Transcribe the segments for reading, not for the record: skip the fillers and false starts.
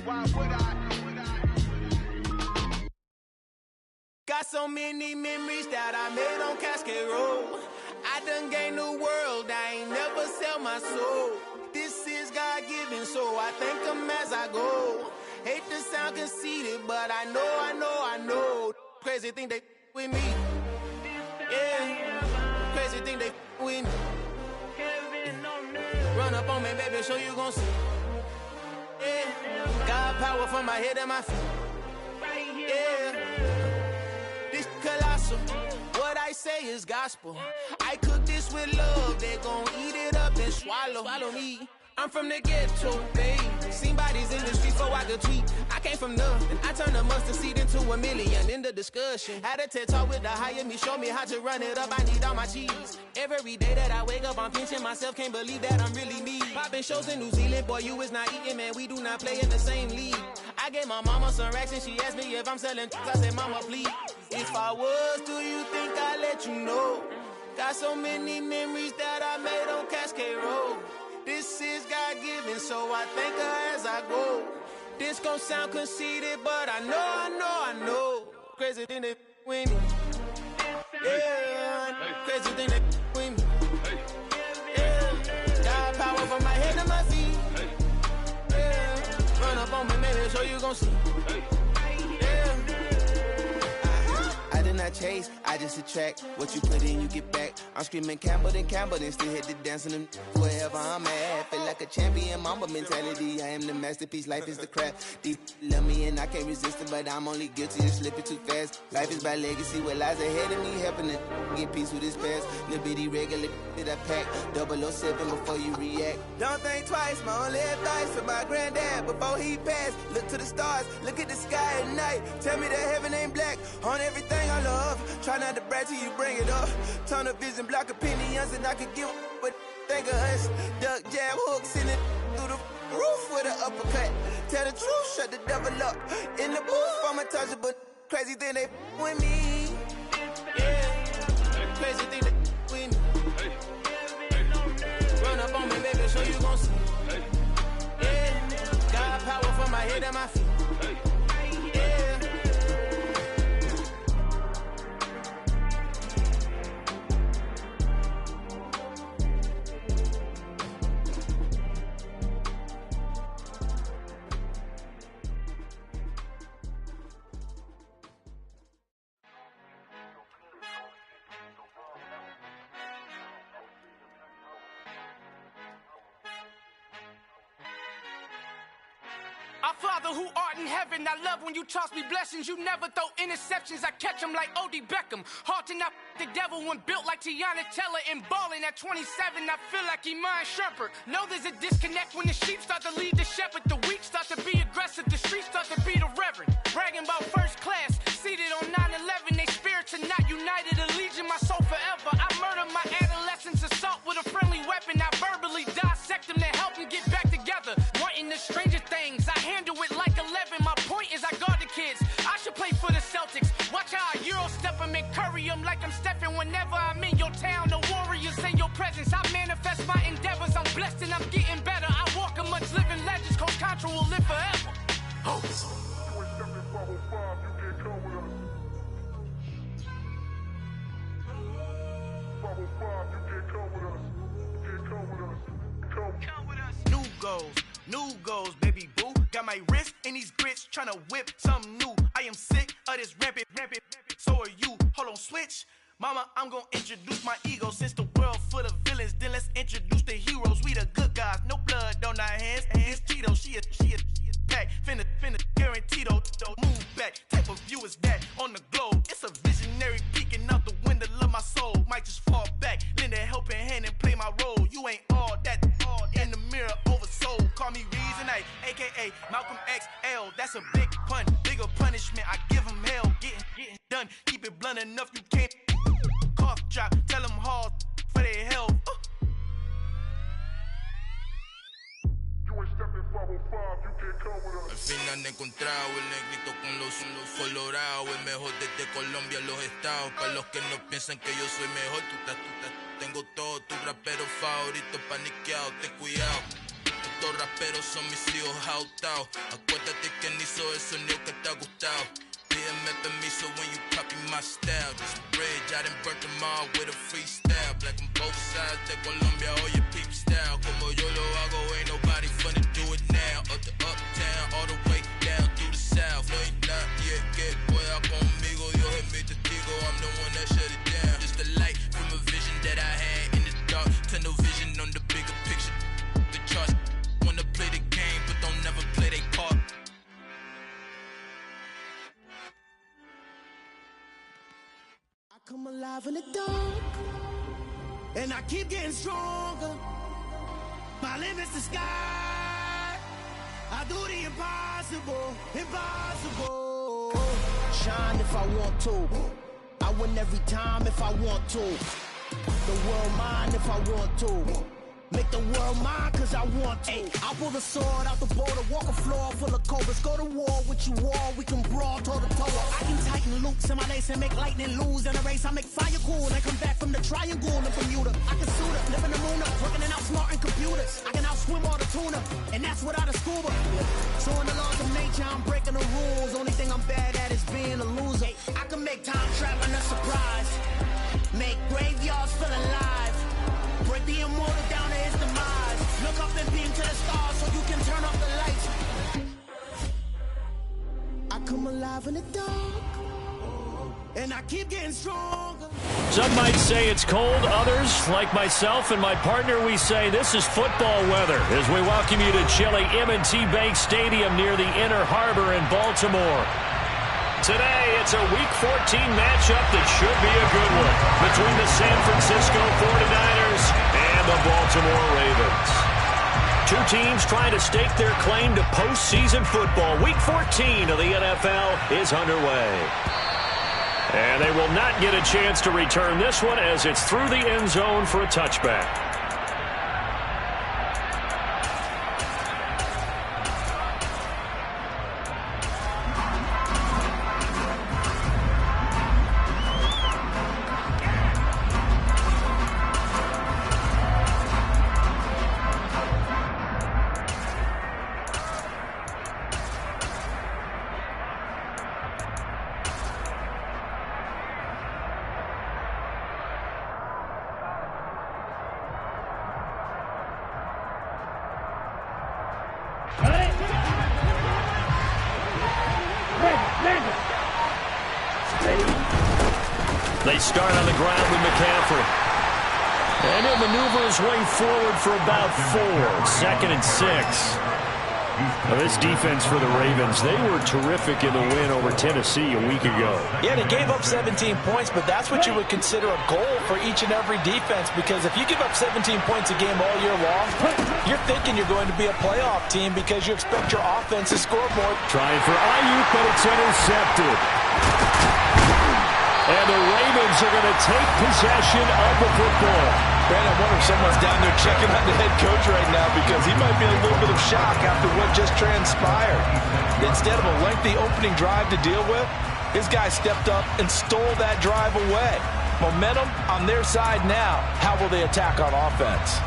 Why would I? Got so many memories that I made on Cascade Road. I done gained the world, I ain't never sell my soul. This is God-given, so I thank him as I go. Hate to sound conceited, but I know. Crazy thing they with me. Yeah, crazy thing they with me. Run up on me, baby, so you gon' see. Yeah, God power from my head and my feet. Yeah, this colossal. What I say is gospel. I cook this with love, they gon' eat it up and swallow me. I'm from the ghetto, babe. Seen bodies in the streets before I could tweet. I came from nothing. I turned a mustard seed into a million in the discussion. Had a TED talk with the higher me, show me how to run it up. I need all my cheese. Every day that I wake up, I'm pinching myself. Can't believe that I'm really me. Popping shows in New Zealand, boy, you is not eating, man. We do not play in the same league. I gave my mama some racks and she asked me if I'm selling. I said, mama, please. If I was, do you think I'd let you know? Got so many memories that I made on Cascade Road. This is God-given, so I thank her as I go. This gon' sound conceited, but I know. Crazy thing they with me. Yeah, crazy thing they with me. Yeah, got power from my head to my feet. Yeah, run up on me, maybe, so you gon' see. Yeah. I did not chase, I just attract. What you put in, you get back. I'm screaming Campbell, then still hit the dance and them wherever I'm at. Feel like a champion, mamba mentality. I am the masterpiece, life is the crap. These love me and I can't resist it, but I'm only guilty of slipping too fast. Life is by legacy, what lies ahead of me, helping to get peace with this past. Little bitty regular that I pack, 007 before you react. Don't think twice, my only advice for my granddad before he passed. Look to the stars, look at the sky at night. Tell me that heaven ain't black on everything I love. Try not to brag till you bring it up. Tunnel vision, block opinions, and I could give but think of us. Duck jab hooks in it through the roof with an uppercut. Tell the truth, shut the devil up. In the booth, I'm untouchable. Crazy thing they with me. Yeah, crazy thing they with me. Run up on me, baby, so you gon' see. Yeah, got power from my head and my feet. Our Father who art in heaven, I love when you toss me blessings. You never throw interceptions, I catch them like O.D. Beckham. Hard to not the devil when built like Tiana Teller and balling at 27, I feel like Iman Shumpert. Know there's a disconnect when the sheep start to lead the shepherd. The weak start to be aggressive, the streets start to be the reverend. Bragging about first class, seated on 9/11. They spirits are not united, allegiance my soul forever. I murder my adolescence, assault with a friendly weapon. I verbally dissect them to help them get back together. Wanting the stranger things, I handle it like 11. My point is I guard the kids. I should play for the Celtics. Watch how I Euro step them and curry them like I'm stepping. Whenever I'm in your town, the Warriors in your presence. I manifest my endeavors. I'm blessed and I'm getting better. I walk amongst living legends. Coach Contra will live forever. Oh. New goals, baby boo. Got my wrist in these grits, tryna whip something new. I am sick of this rampant. So are you. Hold on, switch. Mama, I'm gonna introduce my ego. Since the world full of villains, then let's introduce the heroes. We the good guys, no blood on our hands. It's Tito, she a pack. Finna guarantee though. Move back, type of view is that on the globe. It's a visionary peeking out the window of my soul. Might just fall back, lend a helping hand and play my role. You ain't all that in the mirror oversold. Call me Reasonite, aka Malcolm XL. That's a big pun, bigger punishment. I give him hell, getting done. Keep it blunt enough, you can't cough drop. Tell them hard for their health. Al fin han encontrado el negrito con los colorados, el mejor desde Colombia, los estados. Para los que no piensan que yo soy mejor, tú tengo todo, tu rapero favorito paniqueado, ten cuidado. pero son mis hijos hautados. Acuérdate que ni hizo el sonido que te ha gustado. Pídeme permiso when you copy my style. This bridge, I done burnt them all with a freestyle. Black on both sides de Colombia, oye peep style. Como yo lo hago, ain't nobody finna do it now. Up to uptown, all the way down through the south. No, ain't not yet, que pueda conmigo. Dios es mi testigo, I'm the one that shut it down. Just the light from a vision that I had in the dark. Tunnel vision on the bigger picture. The charts wanna play the game, but don't never play their part. Come alive in the dark, and I keep getting stronger. My limit's the sky. I do the impossible, impossible. Shine if I want to. I win every time if I want to. The world mine if I want to. Make the world mine cause I want to. I'll pull the sword out the border, walk a floor full of cobras. Go to war with you all, we can brawl toe to toe. I can tighten loops in my lace and make lightning lose in a race. I make fire cool and come back from the triangle in Bermuda. I can suit up, live in the moon up, working and outsmarting computers. I can outswim all the tuna, and that's without a scuba. So in the laws of nature, I'm breaking the rules. Only thing I'm bad at is being a loser. I can make time traveling a surprise. Make graveyards feel alive. Break the immortal down to his demise. Look up and beam to the stars so you can turn off the lights. I come alive in the dark, and I keep getting stronger. Some might say it's cold. Others, like myself and my partner, we say this is football weather as we welcome you to chilly M&T Bank Stadium near the Inner Harbor in Baltimore. Today, it's a Week 14 matchup that should be a good one between the San Francisco 49ers and the Baltimore Ravens. Two teams trying to stake their claim to postseason football. Week 14 of the NFL is underway. And they will not get a chance to return this one as it's through the end zone for a touchback. They start on the ground with McCaffrey. And he'll maneuver his way forward for about 4. 2nd and 6. Now this defense for the Ravens, they were terrific in the win over Tennessee a week ago. Yeah, they gave up 17 points, but that's what you would consider a goal for each and every defense, because if you give up 17 points a game all year long, you're thinking you're going to be a playoff team because you expect your offense to score more. Trying for Ayuk, but it's intercepted. And the Ravens are going to take possession of the football. Brandon, I wonder if someone's down there checking on the head coach right now because he might be in a little bit of shock after what just transpired. Instead of a lengthy opening drive to deal with, his guy stepped up and stole that drive away. Momentum on their side now. How will they attack on offense?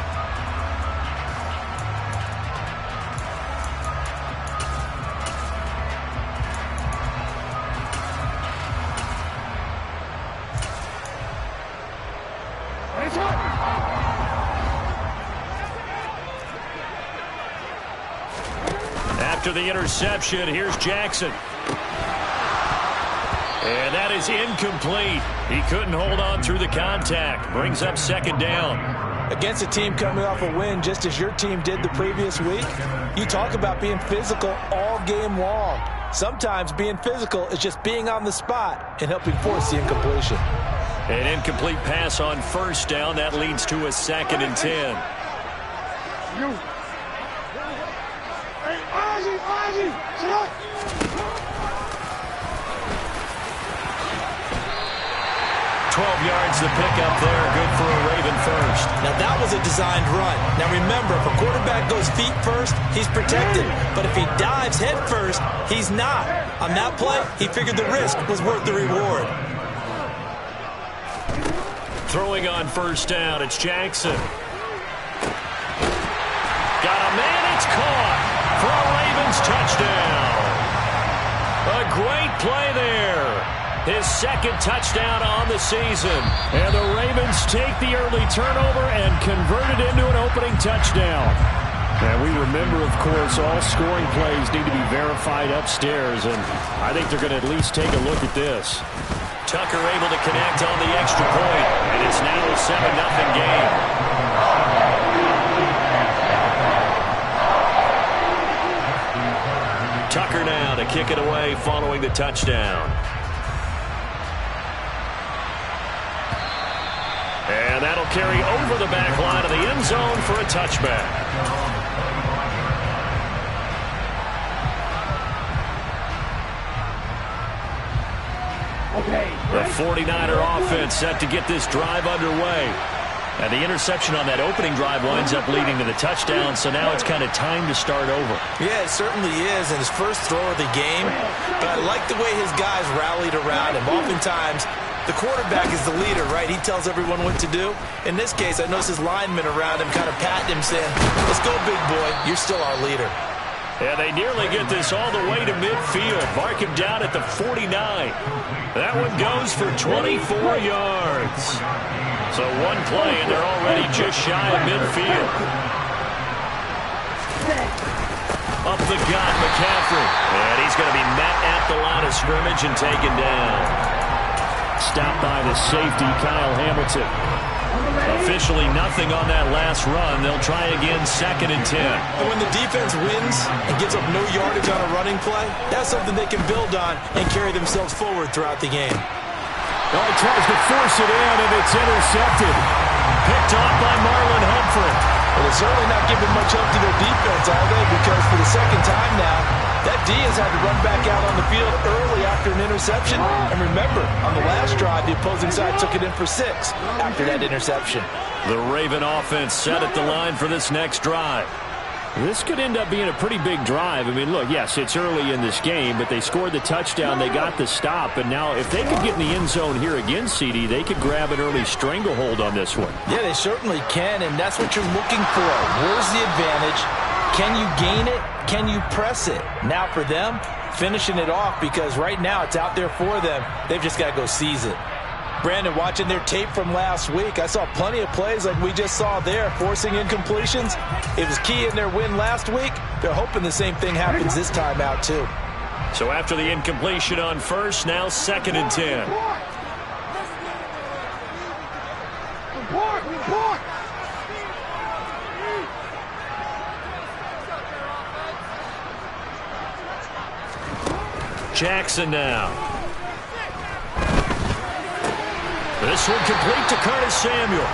After the interception, here's Jackson. And that is incomplete. He couldn't hold on through the contact. Brings up 2nd down. Against a team coming off a win just as your team did the previous week, you talk about being physical all game long. Sometimes being physical is just being on the spot and helping force the incompletion. An incomplete pass on 1st down. That leads to a 2nd and 10. 12 yards the pickup there. Good for a Raven first. Now that was a designed run. Now remember, if a quarterback goes feet first, he's protected. But if he dives head first, he's not. On that play, he figured the risk was worth the reward. Throwing on 1st down, it's Jackson. Got a man, it's caught. touchdown. A great play there. His second touchdown on the season. And the Ravens take the early turnover and convert it into an opening touchdown. And we remember, of course, all scoring plays need to be verified upstairs, and I think they're going to at least take a look at this. Tucker able to connect on the extra point, and it's now a 7-0 game. Tucker now to kick it away following the touchdown. And that'll carry over the back line of the end zone for a touchback. The 49er offense set to get this drive underway. And the interception on that opening drive winds up leading to the touchdown, so now it's kind of time to start over. Yeah, it certainly is, and his first throw of the game. But I like the way his guys rallied around him. Oftentimes, the quarterback is the leader, right? He tells everyone what to do. In this case, I noticed his linemen around him kind of patting him, saying, "Let's go, big boy. You're still our leader." Yeah, they nearly get this all the way to midfield. Mark him down at the 49. That one goes for 24 yards. So one play, and they're already just shy of midfield. Up the gut, McCaffrey. And he's going to be met at the line of scrimmage and taken down. Stopped by the safety, Kyle Hamilton. Officially nothing on that last run. They'll try again, 2nd and 10. When the defense wins and gives up no yardage on a running play, that's something they can build on and carry themselves forward throughout the game. Oh, he tries to force it in, and it's intercepted. Picked off by Marlon Humphrey. Well, they're certainly not giving much help to their defense, are they? Because for the second time now, that D has had to run back out on the field early after an interception. And remember, on the last drive, the opposing side took it in for 6 after that interception. The Raven offense set at the line for this next drive. This could end up being a pretty big drive. I mean, look, yes, it's early in this game, but they scored the touchdown, they got the stop, and now if they could get in the end zone here again, CD, they could grab an early stranglehold on this one. Yeah, they certainly can, and that's what you're looking for. Where's the advantage? Can you gain it? Can you press it? Now for them, finishing it off, because right now it's out there for them. They've just got to go seize it. Brandon, watching their tape from last week, I saw plenty of plays like we just saw there, forcing incompletions. It was key in their win last week. They're hoping the same thing happens this time out, too. So after the incompletion on first, now 2nd and 10. Jackson now. This one complete to Curtis Samuel.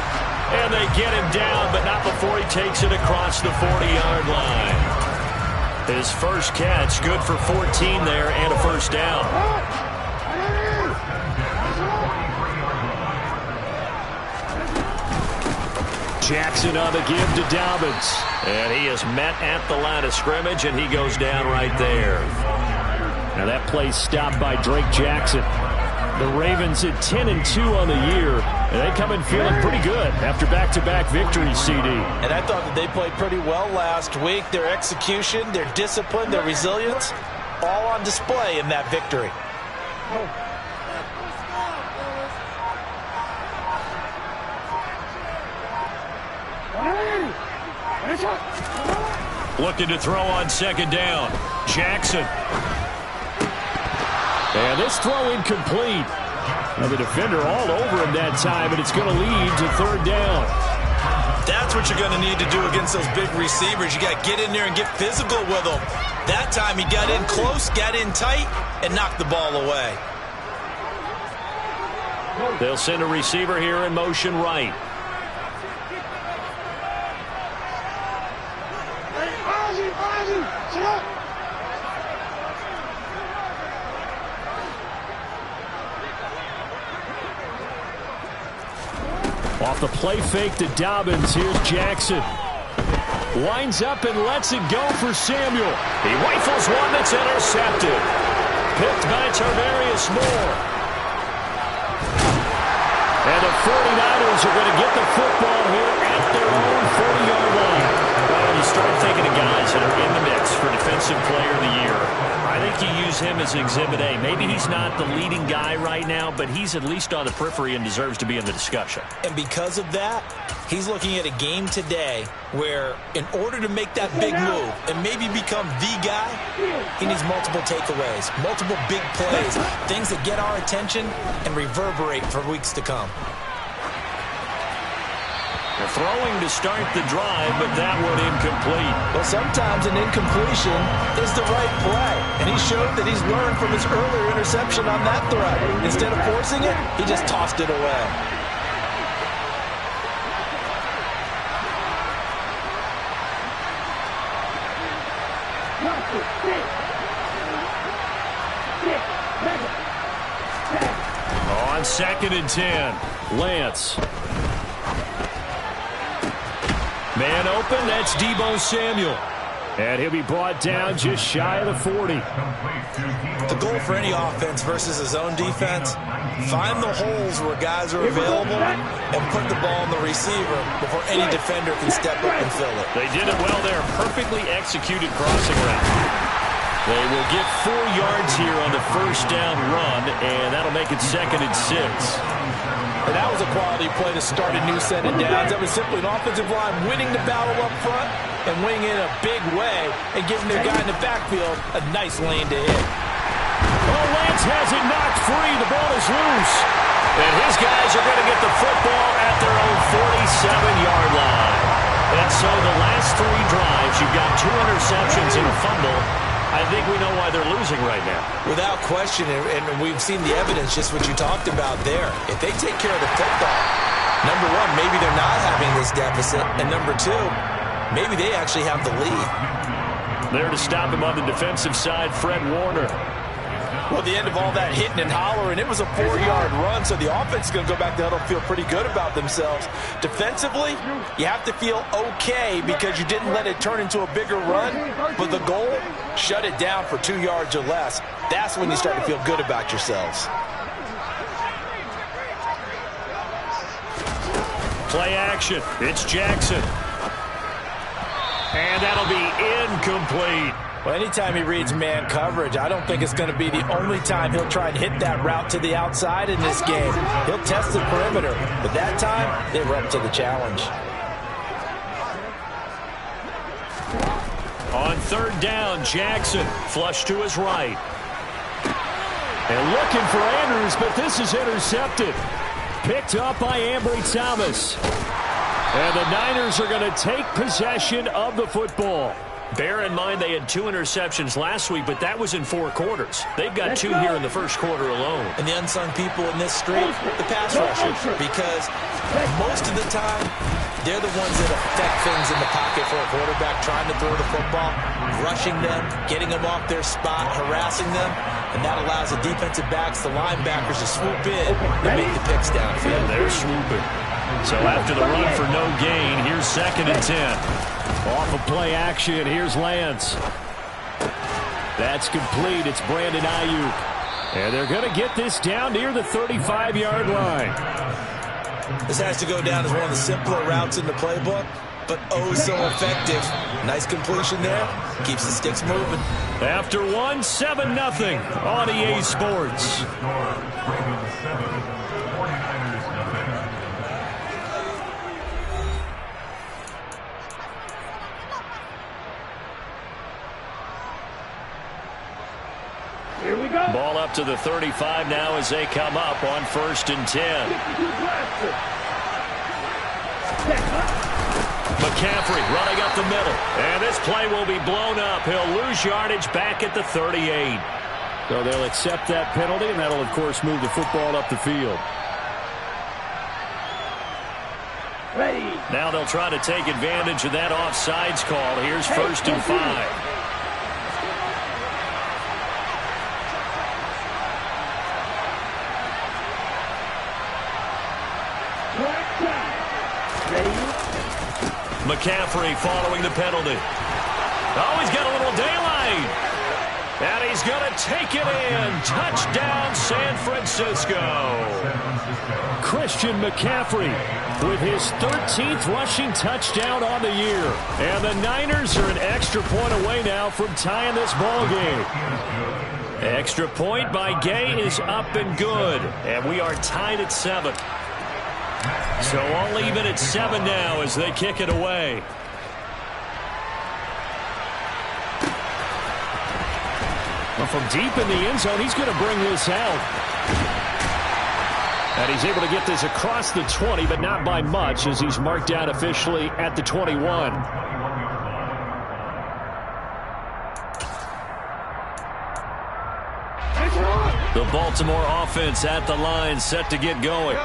And they get him down, but not before he takes it across the 40-yard line. His first catch, good for 14 there and a first down. Jackson on the give to Dobbins. And he is met at the line of scrimmage, and he goes down right there. Now that play stopped by Drake Jackson. The Ravens at 10-2 on the year, and they come in feeling pretty good after back-to-back victories, CD. And I thought that they played pretty well last week. Their execution, their discipline, their resilience, all on display in that victory. Looking to throw on 2nd down. Jackson. And this throw incomplete. Now the defender all over him that time, and it's going to lead to 3rd down. That's what you're going to need to do against those big receivers. You got to get in there and get physical with them. That time he got in close, got in tight, and knocked the ball away. They'll send a receiver here in motion right. Off the play fake to Dobbins. Here's Jackson. Winds up and lets it go for Samuel. He rifles one that's intercepted. Picked by Tarvarius Moore. And the 49ers are going to get the football here at their own 40-yard line. Well, you start thinking of guys that are in the mix for Defensive Player of the you use him as Exhibit A. Maybe he's not the leading guy right now, but he's at least on the periphery and deserves to be in the discussion. And because of that, he's looking at a game today where in order to make that big move and maybe become the guy, he needs multiple takeaways, multiple big plays, things that get our attention and reverberate for weeks to come. They're throwing to start the drive, but that one incomplete. Well, sometimes an incompletion is the right play, and he showed that he's learned from his earlier interception on that throw. Instead of forcing it, he just tossed it away. On 2nd and 10, Lance. Man open, that's Deebo Samuel. And he'll be brought down just shy of the 40. The goal for any offense versus his own defense, find the holes where guys are available and put the ball in the receiver before any defender can step up and fill it. They did it well there. Perfectly executed crossing route. They will get 4 yards here on the first down run, and that'll make it 2nd and 6. And that was a quality play to start a new set of downs. That was simply an offensive line winning the battle up front and winning in a big way and giving their guy in the backfield a nice lane to hit. Oh, Lance has it knocked free. The ball is loose. And his guys are going to get the football at their own 47-yard line. And so the last 3 drives, you've got 2 interceptions and a fumble. I think we know why they're losing right now. Without question, and we've seen the evidence, just what you talked about there. If they take care of the football, number one, maybe they're not having this deficit, and number two, maybe they actually have the lead. There to stop him on the defensive side, Fred Warner. Well, the end of all that hitting and hollering, it was a 4-yard run, so the offense is going to go back to the huddle and feel pretty good about themselves. Defensively, you have to feel okay because you didn't let it turn into a bigger run, but the goal, shut it down for 2 yards or less. That's when you start to feel good about yourselves. Play action. It's Jackson. And that'll be incomplete. Well, anytime he reads man coverage, I don't think it's going to be the only time he'll try and hit that route to the outside in this game. He'll test the perimeter, but that time, they were up to the challenge. On 3rd down, Jackson flush to his right. And looking for Andrews, but this is intercepted. Picked up by Ambry Thomas. And the Niners are going to take possession of the football. Bear in mind they had 2 interceptions last week, but that was in 4 quarters. They've got 2 here in the first quarter alone. And the unsung people in this street, the pass rushers, because most of the time, they're the ones that affect things in the pocket for a quarterback, trying to throw the football, rushing them, getting them off their spot, harassing them, and that allows the defensive backs, the linebackers to swoop in and make the picks downfield. And they're swooping. So after the run for no gain, here's 2nd and 10. Off of play action, here's Lance. That's complete. It's Brandon Ayuk. And they're going to get this down near the 35-yard line. This has to go down as one of the simpler routes in the playbook, but oh so effective. Nice completion there. Keeps the sticks moving. After 1, 7-0 on EA Sports. Ball up to the 35 now as they come up on 1st and 10. McCaffrey running up the middle. And this play will be blown up. He'll lose yardage back at the 38. So they'll accept that penalty, and that'll, of course, move the football up the field. Now they'll try to take advantage of that offsides call. Here's 1st and 5. McCaffrey following the penalty. Oh, he's got a little daylight. And he's going to take it in. Touchdown, San Francisco. Christian McCaffrey with his 13th rushing touchdown on the year. And the Niners are an extra point away now from tying this ball game. Extra point by Gay is up and good. And we are tied at 7. So all even at 7 now as they kick it away. Well, from deep in the end zone, he's going to bring this out. And he's able to get this across the 20, but not by much as he's marked out officially at the 21. The Baltimore offense at the line, set to get going.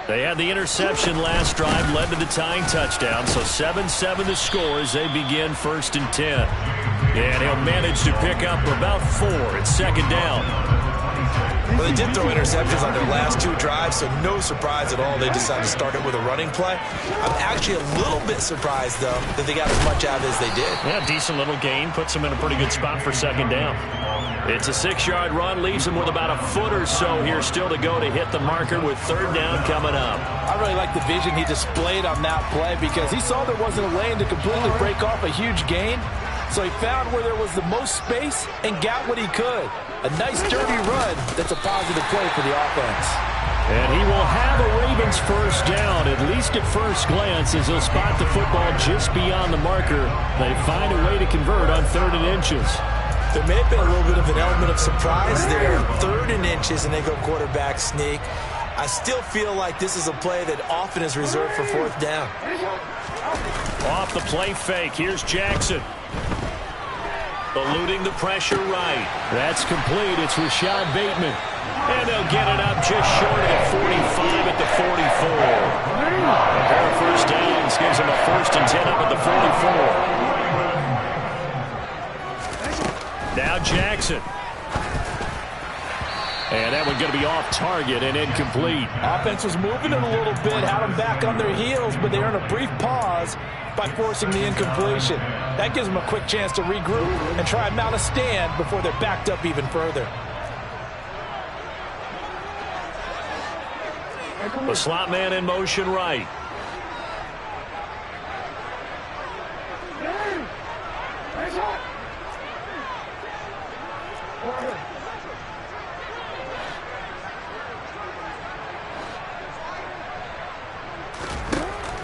They had the interception last drive, led to the tying touchdown, so 7-7 the score as they begin 1st and 10. And he'll manage to pick up about 4 at 2nd down. Well, they did throw interceptions on their last 2 drives, so no surprise at all they decided to start it with a running play. I'm actually a little bit surprised, though, that they got as much out of it as they did. Yeah, decent little gain. Puts them in a pretty good spot for 2nd down. It's a 6-yard run, leaves them with about a foot or so here still to go to hit the marker with 3rd down coming up. I really like the vision he displayed on that play because he saw there wasn't a lane to completely break off a huge gain. So he found where there was the most space and got what he could. A nice dirty run that's a positive play for the offense. And he will have a Ravens 1st down, at least at first glance, as he'll spot the football just beyond the marker. They find a way to convert on 3rd and inches. There may have been a little bit of an element of surprise there. 3rd and inches, and they go quarterback sneak. I still feel like this is a play that often is reserved for 4th down. Off the play fake, here's Jackson. Eluding the pressure right. That's complete. It's Rashad Bateman. And they'll get it up just short of the 45 at the 44. A pair of 1st downs gives them a 1st and 10 up at the 44. Now Jackson. And that one going to be off target and incomplete. Offense was moving it a little bit, had them back on their heels, but they earned a brief pause by forcing the incompletion. That gives them a quick chance to regroup and try and mount a stand before they're backed up even further. The slot man in motion right.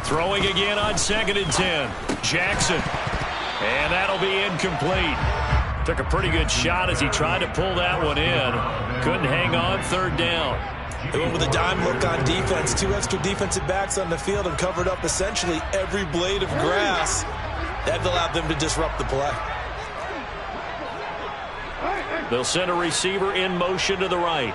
Throwing again on 2nd and 10. Jackson. And that'll be incomplete. Took a pretty good shot as he tried to pull that one in. Couldn't hang on 3rd down. They went with a dime look on defense. 2 extra defensive backs on the field and covered up essentially every blade of grass. That allowed them to disrupt the play. They'll send a receiver in motion to the right.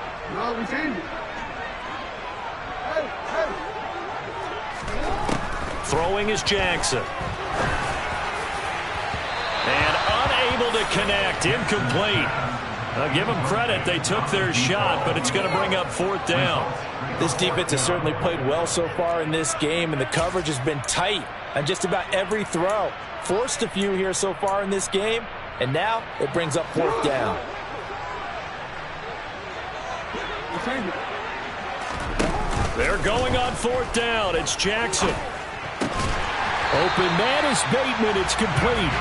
Throwing is Jackson. And unable to connect. Incomplete. I'll give them credit. They took their shot, but it's going to bring up 4th down. This defense has certainly played well so far in this game, and the coverage has been tight on just about every throw. Forced a few here so far in this game, and now it brings up 4th down. They're going on 4th down. It's Jackson. Open man is Bateman. It's complete.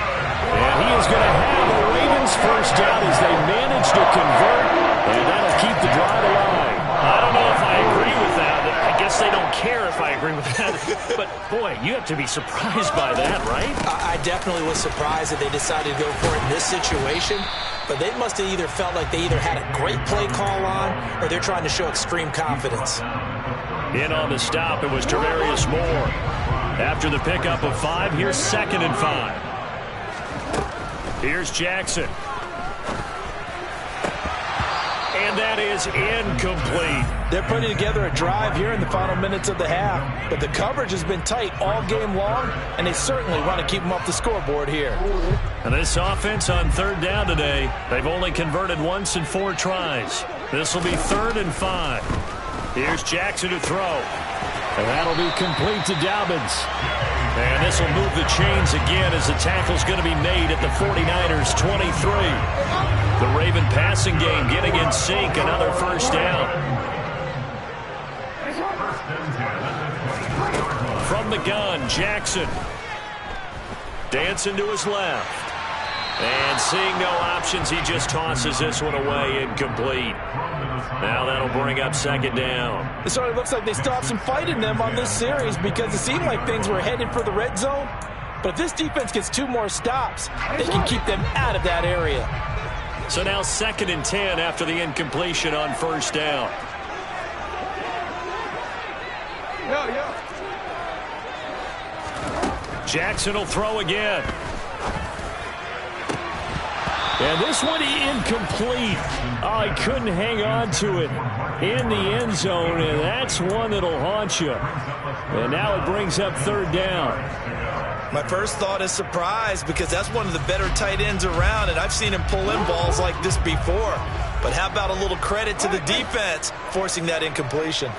And he is going to have a Ravens 1st down as they manage to convert. And that'll keep the drive alive. I don't know if I agree with that. I guess they don't care if I agree with that. But, boy, you have to be surprised by that, right? I definitely was surprised that they decided to go for it in this situation. But they must have either felt like they either had a great play call on or they're trying to show extreme confidence. In on the stop, it was Tarvarius Moore. After the pickup of 5, here's 2nd and 5. Here's Jackson. And that is incomplete. They're putting together a drive here in the final minutes of the half, but the coverage has been tight all game long, and they certainly want to keep them off the scoreboard here. And this offense on 3rd down today, they've only converted once in 4 tries. This will be 3rd and 5. Here's Jackson to throw. And that'll be complete to Dobbins. And this will move the chains again as the tackle's going to be made at the 49ers' 23. The Raven passing game getting in sync. Another first down. From the gun, Jackson. Dancing to his left. And seeing no options, he just tosses this one away, incomplete. Now that'll bring up second down. It sort of looks like they still have some fight in them on this series because it seemed like things were headed for the red zone. But if this defense gets 2 more stops, they can keep them out of that area. So now 2nd and 10 after the incompletion on first down. Jackson will throw again. And this one incomplete. Oh, he couldn't hang on to it in the end zone, and that's one that'll haunt you. And now it brings up 3rd down. My first thought is surprise because that's one of the better tight ends around, and I've seen him pull in balls like this before. But how about a little credit to the defense forcing that incompletion?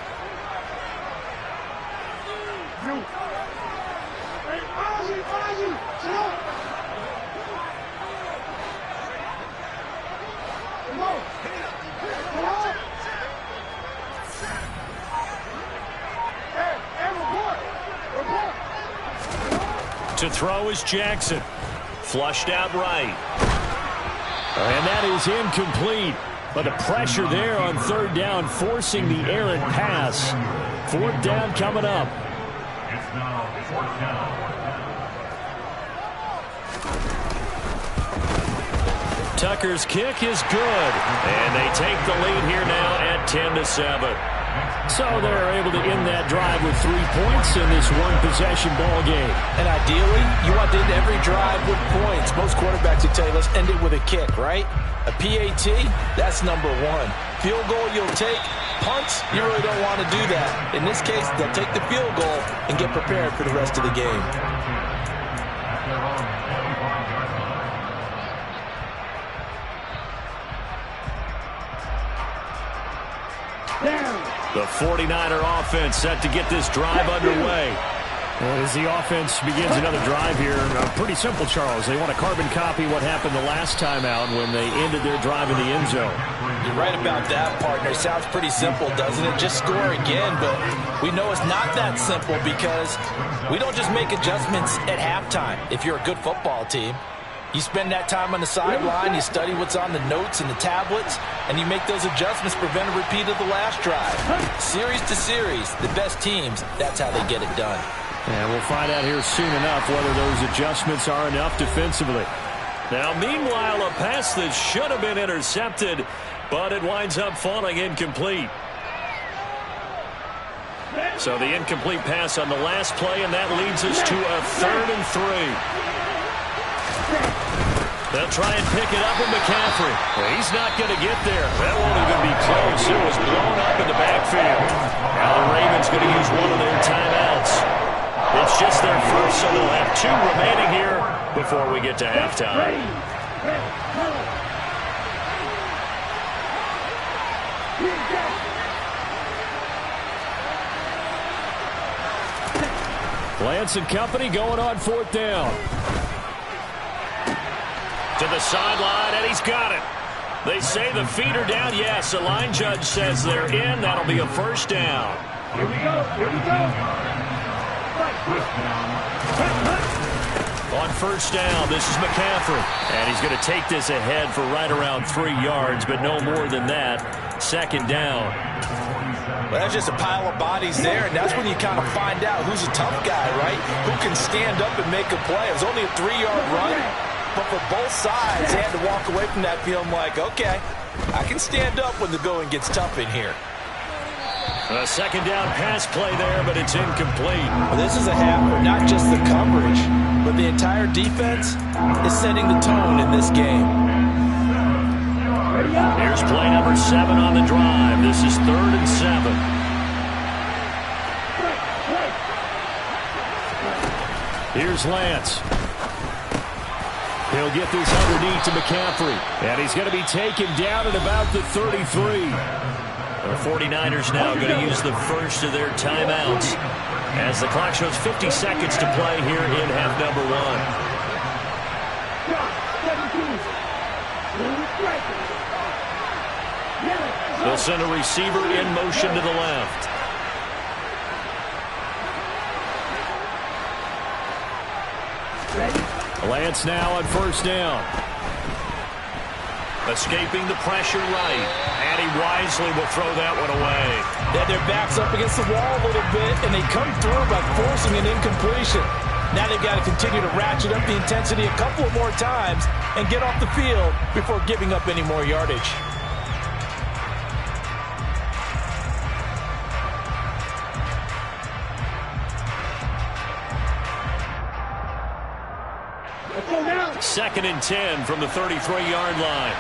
To throw is Jackson. Flushed out right. And that is incomplete. But the pressure there on 3rd down, forcing the errant pass. 4th down coming up. Tucker's kick is good. And they take the lead here now at 10-7. So they're able to end that drive with 3 points in this one-possession ball game. And ideally, you want to end every drive with points. Most quarterbacks would tell you, let's end it with a kick, right? A PAT, that's number 1. Field goal you'll take. Punts, you really don't want to do that. In this case, they'll take the field goal and get prepared for the rest of the game. The 49er offense set to get this drive underway. Well, as the offense begins another drive here, pretty simple, Charles. They want to carbon copy what happened the last time out when they ended their drive in the end zone. You're right about that, partner. Sounds pretty simple, doesn't it? Just score again, but we know it's not that simple because we don't just make adjustments at halftime if you're a good football team. You spend that time on the sideline, you study what's on the notes and the tablets, and you make those adjustments, prevent a repeat of the last drive. Series to series, the best teams, that's how they get it done. And we'll find out here soon enough whether those adjustments are enough defensively. Now, meanwhile, a pass that should have been intercepted, but it winds up falling incomplete. So the incomplete pass on the last play, and that leads us to a 3rd and 3. They'll try and pick it up with McCaffrey. Well, he's not going to get there. That won't even be close. It was blown up in the backfield. Now the Ravens going to use one of their timeouts. It's just their first, so they'll have 2 remaining here before we get to halftime. Lance and company going on 4th down. To the sideline, and he's got it. They say the feet are down. Yes, the line judge says they're in. That'll be a first down. Here we go. Here we go. On first down, this is McCaffrey. And he's going to take this ahead for right around 3 yards, but no more than that. 2nd down. Well, that's just a pile of bodies there, and that's when you kind of find out who's a tough guy, right? Who can stand up and make a play. It was only a 3-yard run. But for both sides, they had to walk away from that feeling like, okay, I can stand up when the going gets tough in here. A 2nd down pass play there, but it's incomplete. Well, this is a half where not just the coverage, but the entire defense is setting the tone in this game. Here's play number 7 on the drive. This is 3rd and 7. Here's Lance. He'll get this underneath to McCaffrey. And he's going to be taken down at about the 33. The 49ers now going to use the first of their timeouts as the clock shows 50 seconds to play here in half number 1. send a receiver in motion to the left. Lance now on first down. Escaping the pressure right. And he wisely will throw that one away. They had their backs up against the wall a little bit, and they come through by forcing an incompletion. Now they've got to continue to ratchet up the intensity a couple of more times and get off the field before giving up any more yardage. Second and 10 from the 33-yard line.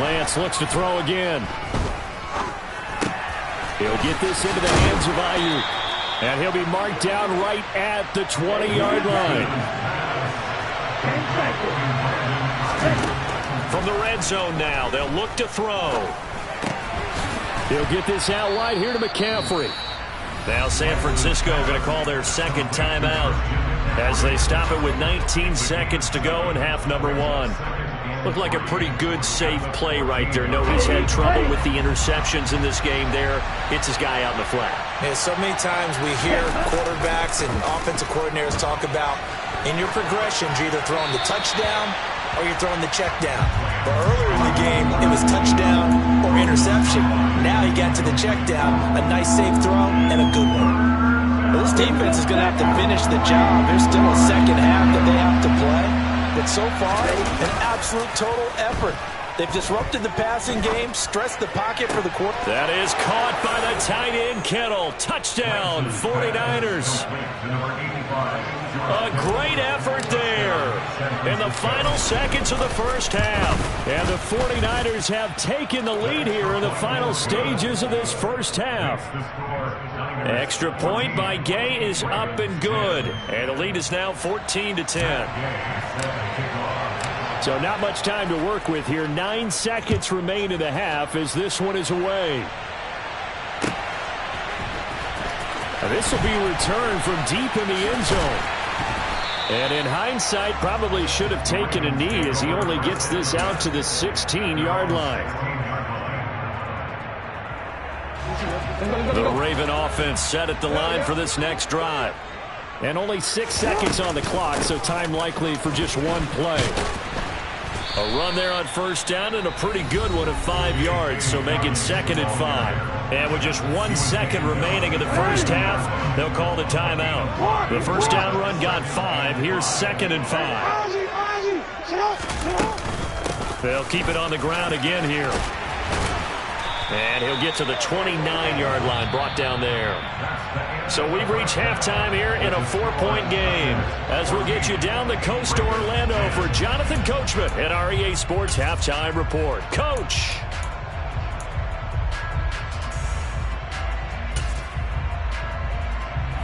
Lance looks to throw again. He'll get this into the hands of Ayuk. And he'll be marked down right at the 20-yard line. From the red zone now, they'll look to throw. He'll get this out wide here to McCaffrey. Now San Francisco going to call their second timeout as they stop it with 19 seconds to go in half number one. Looked like a pretty good, safe play right there. No, he's had trouble with the interceptions in this game there. Hits his guy out in the flat. Yeah, so many times we hear quarterbacks and offensive coordinators talk about in your progressions, you're either throwing the touchdown or you're throwing the check down. But earlier in the game, it was touchdown or interception. Now he got to the check down, a nice safe throw, and a good one. Well, this defense is going to have to finish the job. There's still a second half that they have to play. But so far, an absolute total effort. They've disrupted the passing game, stressed the pocket for the quarter. That is caught by the tight end, Kittle. Touchdown, 49ers. A great effort there in the final seconds of the first half. And the 49ers have taken the lead here in the final stages of this first half. Extra point by Gay is up and good. And the lead is now 14-10. So not much time to work with here. 9 seconds remain in the half as this one is away. This will be returned from deep in the end zone. And in hindsight, probably should have taken a knee as he only gets this out to the 16-yard line. The Raven offense set at the line for this next drive. And only 6 seconds on the clock, so time likely for just one play. A run there on first down and a pretty good one of 5 yards, so make it 2nd and 5. And with just 1 second remaining in the first half, they'll call the timeout. The first down run got 5. Here's 2nd and 5. They'll keep it on the ground again here. And he'll get to the 29-yard line, brought down there. So we've reached halftime here in a 4-point game. As we'll get you down the coast to Orlando for Jonathan Coachman at our EA Sports Halftime Report. Coach.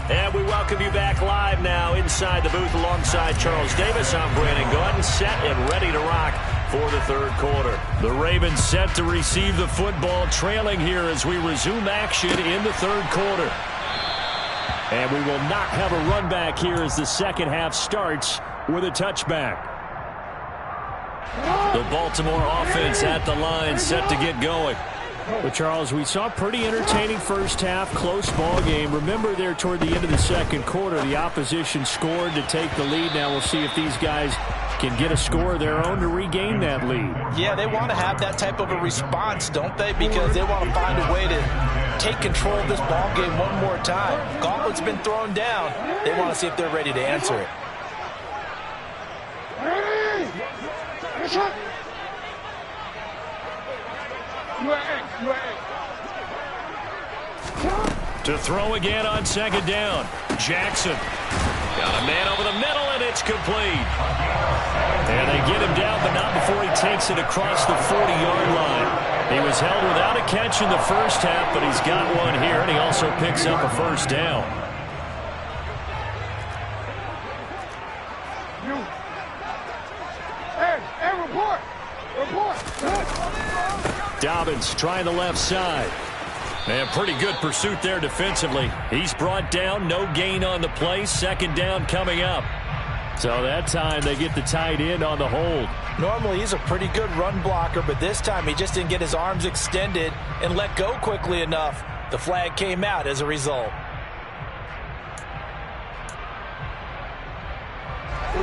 And we welcome you back live now inside the booth alongside Charles Davis. I'm Brandon Gaudin, set and ready to rock for the third quarter. The Ravens set to receive the football, trailing here as we resume action in the third quarter. And we will not have a run back here as the second half starts with a touchback. The Baltimore offense at the line set to get going. Well, Charles, we saw a pretty entertaining first half, close ball game. Remember there toward the end of the second quarter, the opposition scored to take the lead. Now we'll see if these guys can get a score of their own to regain that lead. Yeah, they want to have that type of a response, don't they? Because they want to find a way to take control of this ball game one more time. Gauntlet's been thrown down. They want to see if they're ready to answer it. To throw again on second down. Jackson. Got a man over the middle, and it's complete. And they get him down, but not before he takes it across the 40-yard line. He was held without a catch in the first half, but he's got one here, and he also picks up a first down. Hey, report! Dobbins trying the left side. And pretty good pursuit there defensively. He's brought down, no gain on the play. Second down coming up. So that time they get the tight end on the hold. Normally he's a pretty good run blocker, but this time he just didn't get his arms extended and let go quickly enough. The flag came out as a result.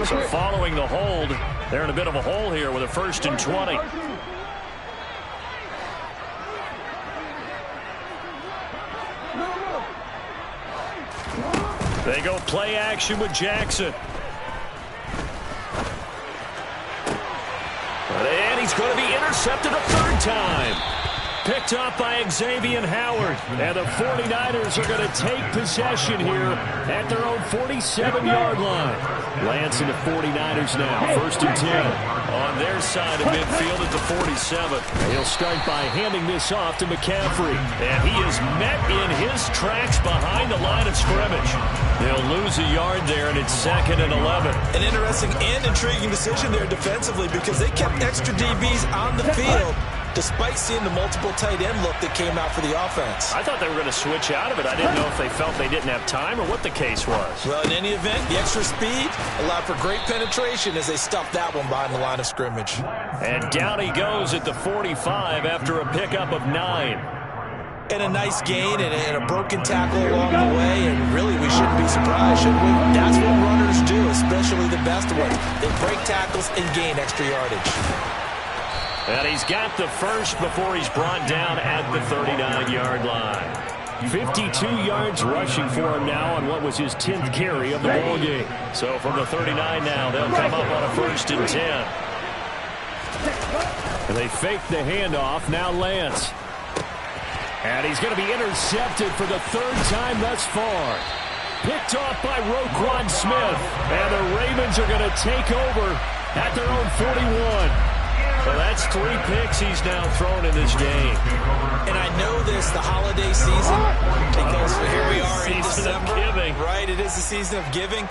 So following the hold, they're in a bit of a hole here with a 1st and 20. They go play action with Jackson. And he's going to be intercepted a 3rd time. Picked up by Xavier Howard. And the 49ers are going to take possession here at their own 47-yard line. Lance and the 49ers now. 1st and 10 on their side of midfield at the 47. He'll start by handing this off to McCaffrey. And he is met in his tracks behind the line of scrimmage. They'll lose a yard there, and it's 2nd and 11. An interesting and intriguing decision there defensively because they kept extra DBs on the field despite seeing the multiple tight end look that came out for the offense. I thought they were going to switch out of it. I didn't know if they felt they didn't have time or what the case was. Well, in any event, the extra speed allowed for great penetration as they stuffed that one behind the line of scrimmage. And down he goes at the 45 after a pickup of 9. And a nice gain and a broken tackle along the way, and really we shouldn't be surprised, should we? That's what runners do, especially the best ones. They break tackles and gain extra yardage. And he's got the first before he's brought down at the 39-yard line. 52 yards rushing for him now on what was his 10th carry of the ball game. So from the 39 now, they'll come up on a 1st and 10. And they fake the handoff. Now Lance. And he's going to be intercepted for the 3rd time thus far. Picked off by Roquan Smith. And the Ravens are going to take over at their own 41. Well, that's 3 picks he's now thrown in this game. And I know this, the holiday season, because here we are in December. Giving. Right, it is the season of giving.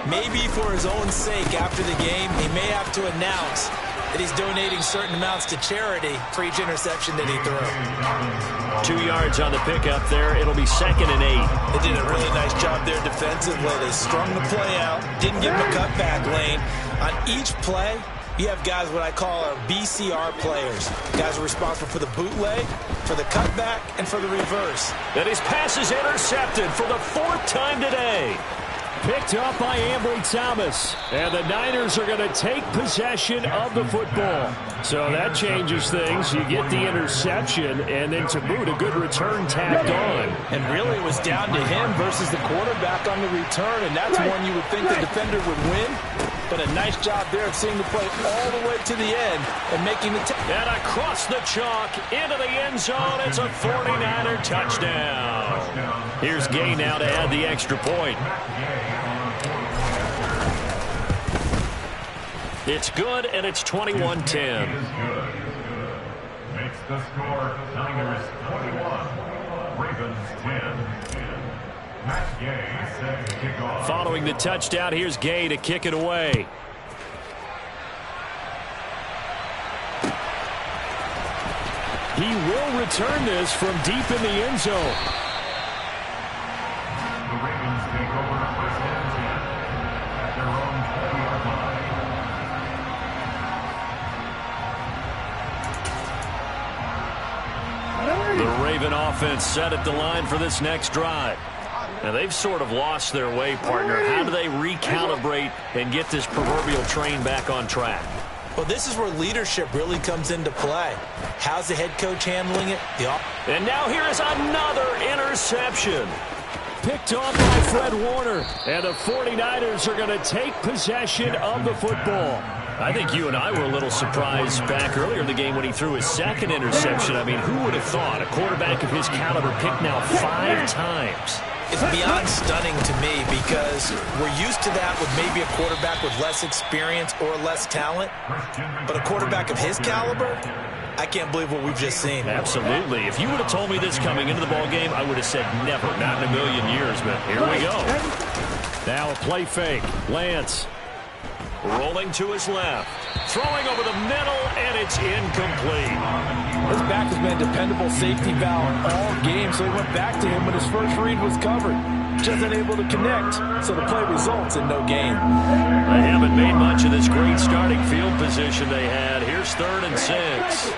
Maybe for his own sake after the game, he may have to announce that he's donating certain amounts to charity for each interception that he threw. 2 yards on the pickup there. It'll be 2nd and 8. They did a really nice job there defensively. They strung the play out, didn't give him a cutback lane. On each play, you have guys what I call our BCR players. Guys are responsible for the bootleg, for the cutback, and for the reverse. And his pass is intercepted for the 4th time today. Picked up by Ambry Thomas. And the Niners are going to take possession of the football. So that changes things. You get the interception, and then to boot, a good return tacked on. And really it was down to him versus the quarterback on the return, and that's one you would think the defender would win. But a nice job there of seeing the play all the way to the end and making the and across the chalk into the end zone. It's a 49er touchdown. Here's Gay now to add the extra point. It's good, and it's 21-10. Makes the score Niners 21, Ravens 10. Matt Gay set to kick off. Following the touchdown, here's Gay to kick it away. He will return this from deep in the end zone. The Ravens take over 1st and 10 at their own 40-yard line. The Raven offense set at the line for this next drive. Now, they've sort of lost their way, partner. How do they recalibrate and get this proverbial train back on track? Well, this is where leadership really comes into play. How's the head coach handling it? And now here is another interception. Picked off by Fred Warner. And the 49ers are going to take possession of the football. I think you and I were a little surprised back earlier in the game when he threw his 2nd interception. I mean, who would have thought a quarterback of his caliber picked now 5 times? It's beyond stunning to me because we're used to that with maybe a quarterback with less experience or less talent. But a quarterback of his caliber, I can't believe what we've just seen. Absolutely. If you would have told me this coming into the ball game, I would have said never, not in a million years. But here we go. Now a play fake. Lance rolling to his left. Throwing over the middle, and it's incomplete. His back has been a dependable safety valve all game, so he went back to him when his first read was covered. just unable to connect, so the play results in no gain. They haven't made much of this great starting field position they had. Here's 3rd and 6.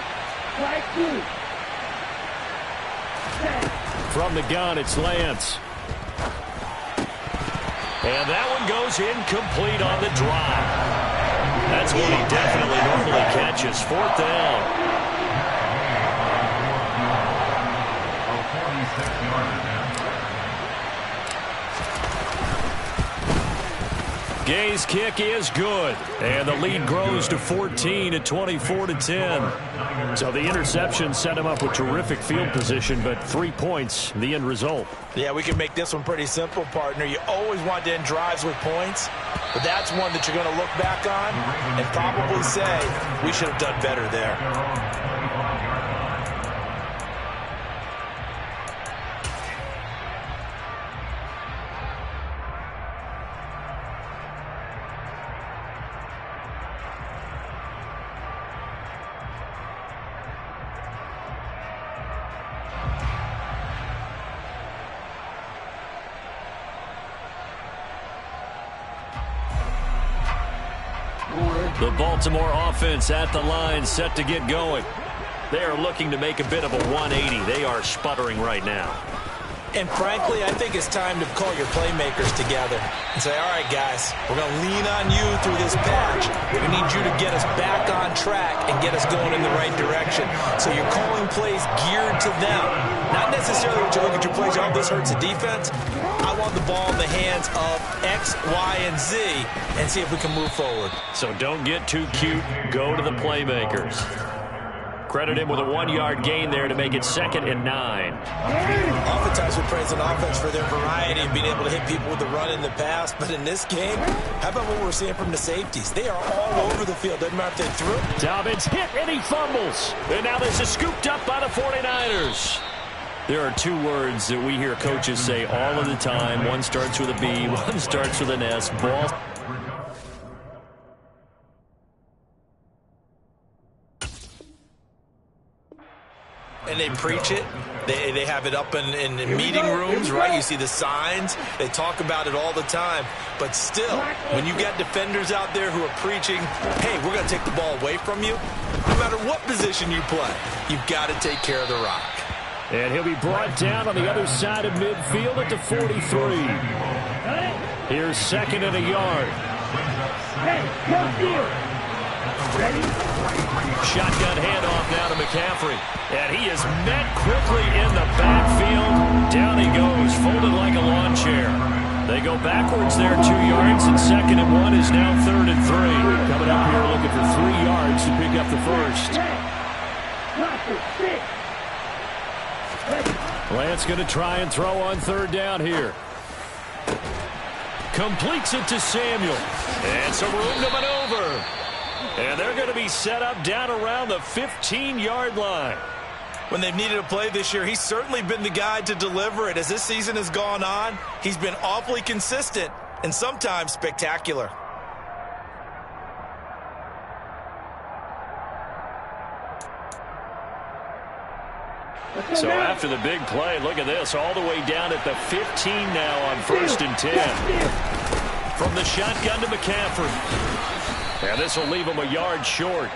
From the gun, it's Lance. And that one goes incomplete on the drop. That's what he definitely normally catches. 4th down. Gay's kick is good, and the lead grows to 14 at 24-10. So the interception set him up with terrific field position, but 3 points, the end result. Yeah, we can make this one pretty simple, partner. You always want to end drives with points, but that's one that you're going to look back on and probably say, we should have done better there. The Baltimore offense at the line, set to get going. They are looking to make a bit of a 180. They are sputtering right now. And frankly, I think it's time to call your playmakers together and say, all right, guys, we're going to lean on you through this patch. We need you to get us back on track and get us going in the right direction. So you're calling plays geared to them. Not necessarily when you look at your plays, oh, this hurts the defense. I want the ball in the hands of X, Y, and Z and see if we can move forward. So don't get too cute. Go to the playmakers. Credit him with a 1-yard gain there to make it 2nd and 9. Oftentimes we praise an offense for their variety and being able to hit people with the run in the pass. But in this game, how about what we're seeing from the safeties? They are all over the field. Doesn't matter if they threw. Dobbins hit and he fumbles. And now this is scooped up by the 49ers. There are 2 words that we hear coaches say all of the time. One starts with a B, one starts with an S. Ball. And they preach it. They have it up in meeting rooms, right? You see the signs. They talk about it all the time. But still, when you got defenders out there who are preaching, hey, we're going to take the ball away from you, no matter what position you play, you've got to take care of the rock. And he'll be brought down on the other side of midfield at the 43. Here's 2nd and a yard. Shotgun handoff now to McCaffrey. And he is met quickly in the backfield. Down he goes, folded like a lawn chair. They go backwards there 2 yards, and 2nd and 1 is now 3rd and 3. Coming up here looking for 3 yards to pick up the first. Lance going to try and throw on 3rd down here. Completes it to Samuel. And some room to maneuver. And they're going to be set up down around the 15-yard line. When they've needed a play this year, he's certainly been the guy to deliver it. As this season has gone on, he's been awfully consistent and sometimes spectacular. So after the big play, look at this, all the way down at the 15 now on 1st and 10. From the shotgun to McCaffrey. And this will leave him a yard short.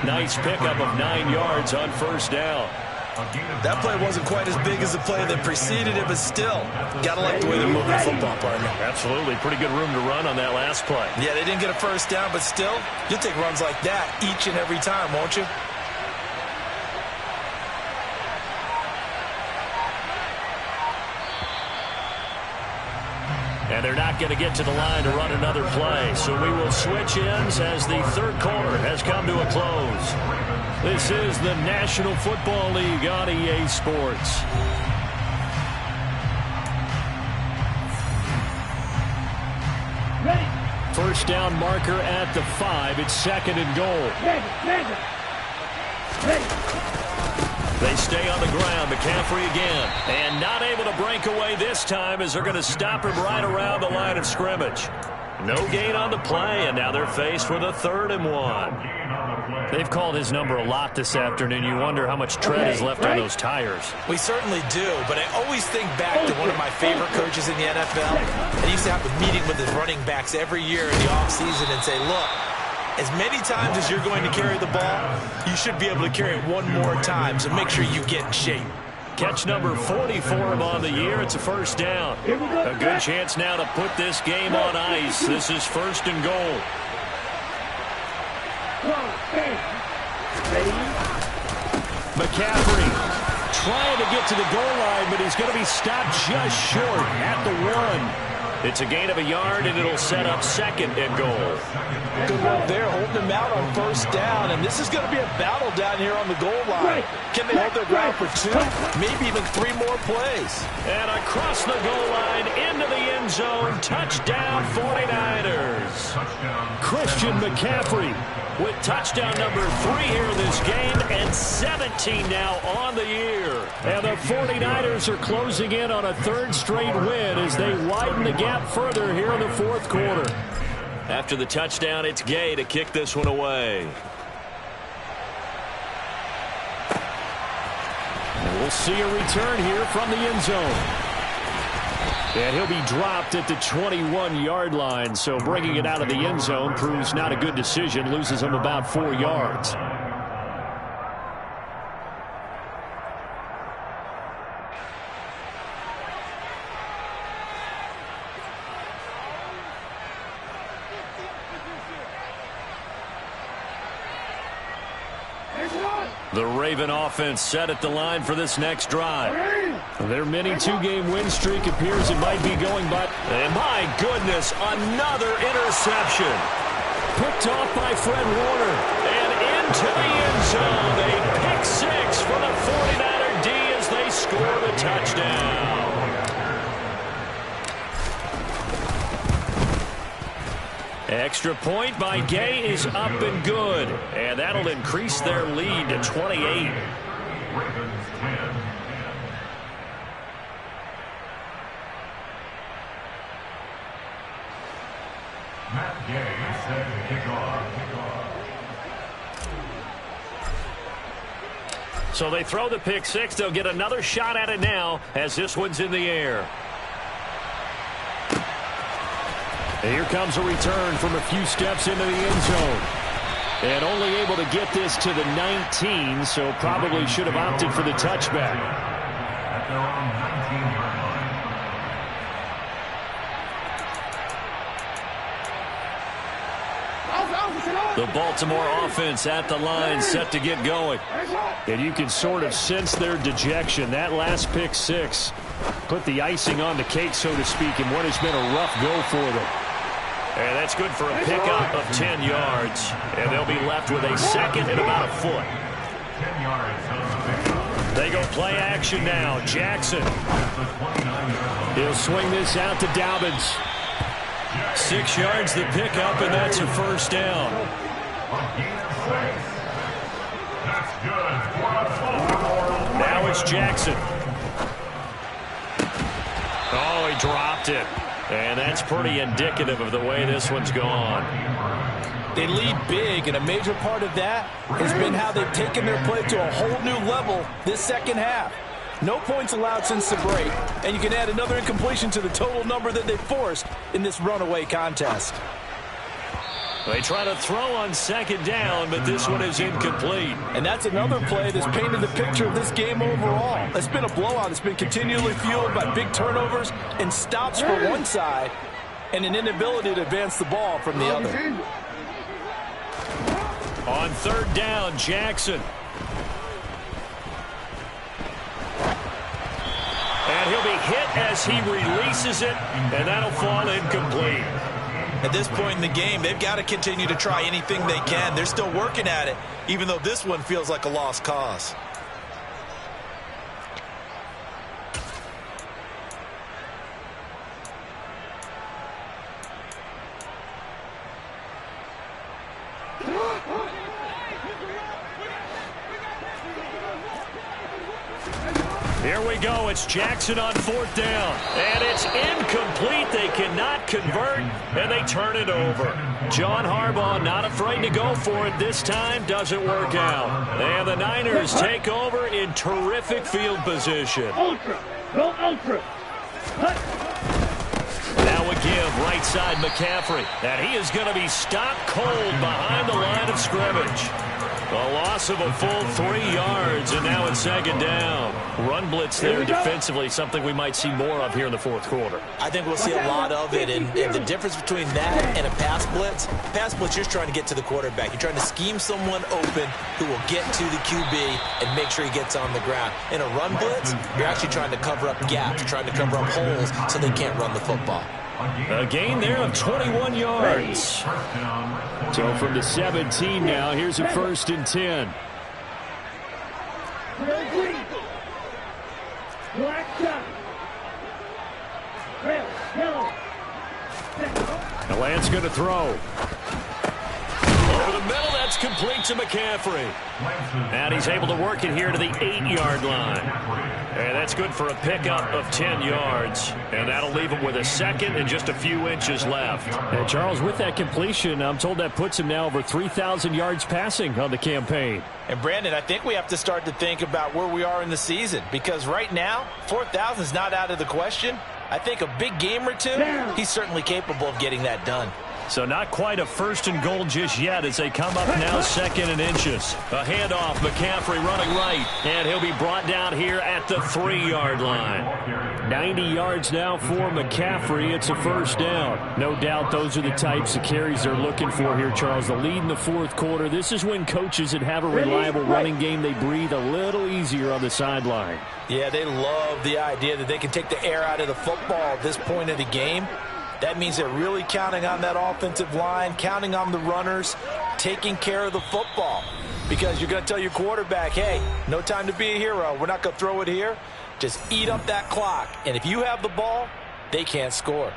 Nice pickup of 9 yards on 1st down. That play wasn't quite as big as the play that preceded it, but still, got to like the way they're moving the football, partner. Absolutely. Pretty good room to run on that last play. Yeah, they didn't get a 1st down, but still, you'll take runs like that each and every time, won't you? And they're not going to get to the line to run another play. So we will switch ends as the 3rd quarter has come to a close. This is the National Football League on EA Sports. First down marker at the 5. It's 2nd and goal. They stay on the ground. McCaffrey again. And not able to break away this time as they're going to stop him right around the line of scrimmage. No gain on the play, and now they're faced with a 3rd and 1. They've called his number a lot this afternoon. You wonder how much tread is left on those tires. We certainly do, but I always think back to one of my favorite coaches in the NFL. And he used to have a meeting with his running backs every year in the offseason and say, look, as many times as you're going to carry the ball, you should be able to carry it one more time, so make sure you get in shape. Catch number 40 for him on the year. It's a first down. A good chance now to put this game on ice. This is first and goal. McCaffrey trying to get to the goal line, but he's going to be stopped just short at the 1. It's a gain of a yard, and it'll set up second and goal. Good work there, holding him out on first down, and this is going to be a battle down here on the goal line. Can they hold their ground for 2, maybe even 3 more plays? And across the goal line, into the end zone, touchdown 49ers. Christian McCaffrey with touchdown number 3 here in this game, and 17 now on the year. And the 49ers are closing in on a 3rd straight win as they widen the gap further here in the 4th quarter. After the touchdown, it's Gay to kick this one away. And we'll see a return here from the end zone. And he'll be dropped at the 21-yard line, so bringing it out of the end zone proves not a good decision, loses him about 4 yards. The Raven offense set at the line for this next drive. Their mini 2-game win streak appears it might be going by. And my goodness, another interception. Picked off by Fred Warner. And into the end zone. A pick 6 for the 49er D as they score the touchdown. Extra point by Gay is up and good. And that'll increase their lead to 28. Ravens 10. Matt Gay set to kick off. So they throw the pick 6. They'll get another shot at it now as this one's in the air. Here comes a return from a few steps into the end zone. And only able to get this to the 19, so probably should have opted for the touchback. At their own 19-yard line. The Baltimore offense at the line, set to get going. And you can sort of sense their dejection. That last pick 6 put the icing on the cake, so to speak, in what has been a rough go for them. And that's good for a pickup of 10 yards. And they'll be left with a second and about a foot. 10 yards on the pickup. They go play action now. Jackson. He'll swing this out to Dobbins. 6 yards the pickup, and that's a first down. That's good. Now it's Jackson. Oh, he dropped it. And that's pretty indicative of the way this one's gone. They lead big, and a major part of that has been how they've taken their play to a whole new level this second half. No points allowed since the break, and you can add another incompletion to the total number that they forced in this runaway contest. They try to throw on second down, but this one is incomplete. And that's another play that's painted the picture of this game overall. It's been a blowout. It's been continually fueled by big turnovers and stops for one side and an inability to advance the ball from the other. On third down, Jackson. And he'll be hit as he releases it, and that'll fall incomplete. At this point in the game, they've got to continue to try anything they can. They're still working at it, even though this one feels like a lost cause. Here we go. It's Jackson on 4th down. And it's incomplete. They cannot convert, and they turn it over. John Harbaugh not afraid to go for it this time. Doesn't work out. And the Niners take over in terrific field position. Ultra. Go ultra. Now a give, right side McCaffrey. And he is going to be stopped cold behind the line of scrimmage. A loss of a full 3 yards, and now it's 2nd down. Run blitz there defensively, something we might see more of here in the 4th quarter. I think we'll see a lot of it, and the difference between that and a pass blitz, you're trying to get to the quarterback. You're trying to scheme someone open who will get to the QB and make sure he gets on the ground. In a run blitz, you're actually trying to cover up gaps, trying to cover up holes so they can't run the football. A gain there of 21 yards. So from the 17 now, here's a 1st and 10. The Lance going to throw. Over the middle, that's complete to McCaffrey. And he's able to work it here to the 8-yard line. And that's good for a pickup of 10 yards. And that'll leave him with a 2nd and just a few inches left. And Charles, with that completion, I'm told that puts him now over 3,000 yards passing on the campaign. And Brandon, I think we have to start to think about where we are in the season. Because right now, 4,000 is not out of the question. I think a big game or two, he's certainly capable of getting that done. So not quite a 1st and goal just yet as they come up now 2nd and inches. A handoff, McCaffrey running right, and he'll be brought down here at the 3-yard line. 90 yards now for McCaffrey. It's a 1st down. No doubt those are the types of carries they're looking for here, Charles. The lead in the 4th quarter. This is when coaches that have a reliable running game, they breathe a little easier on the sideline. Yeah, they love the idea that they can take the air out of the football at this point of the game. That means they're really counting on that offensive line, counting on the runners, taking care of the football. Because you're going to tell your quarterback, hey, no time to be a hero. We're not going to throw it here. Just eat up that clock. And if you have the ball, they can't score.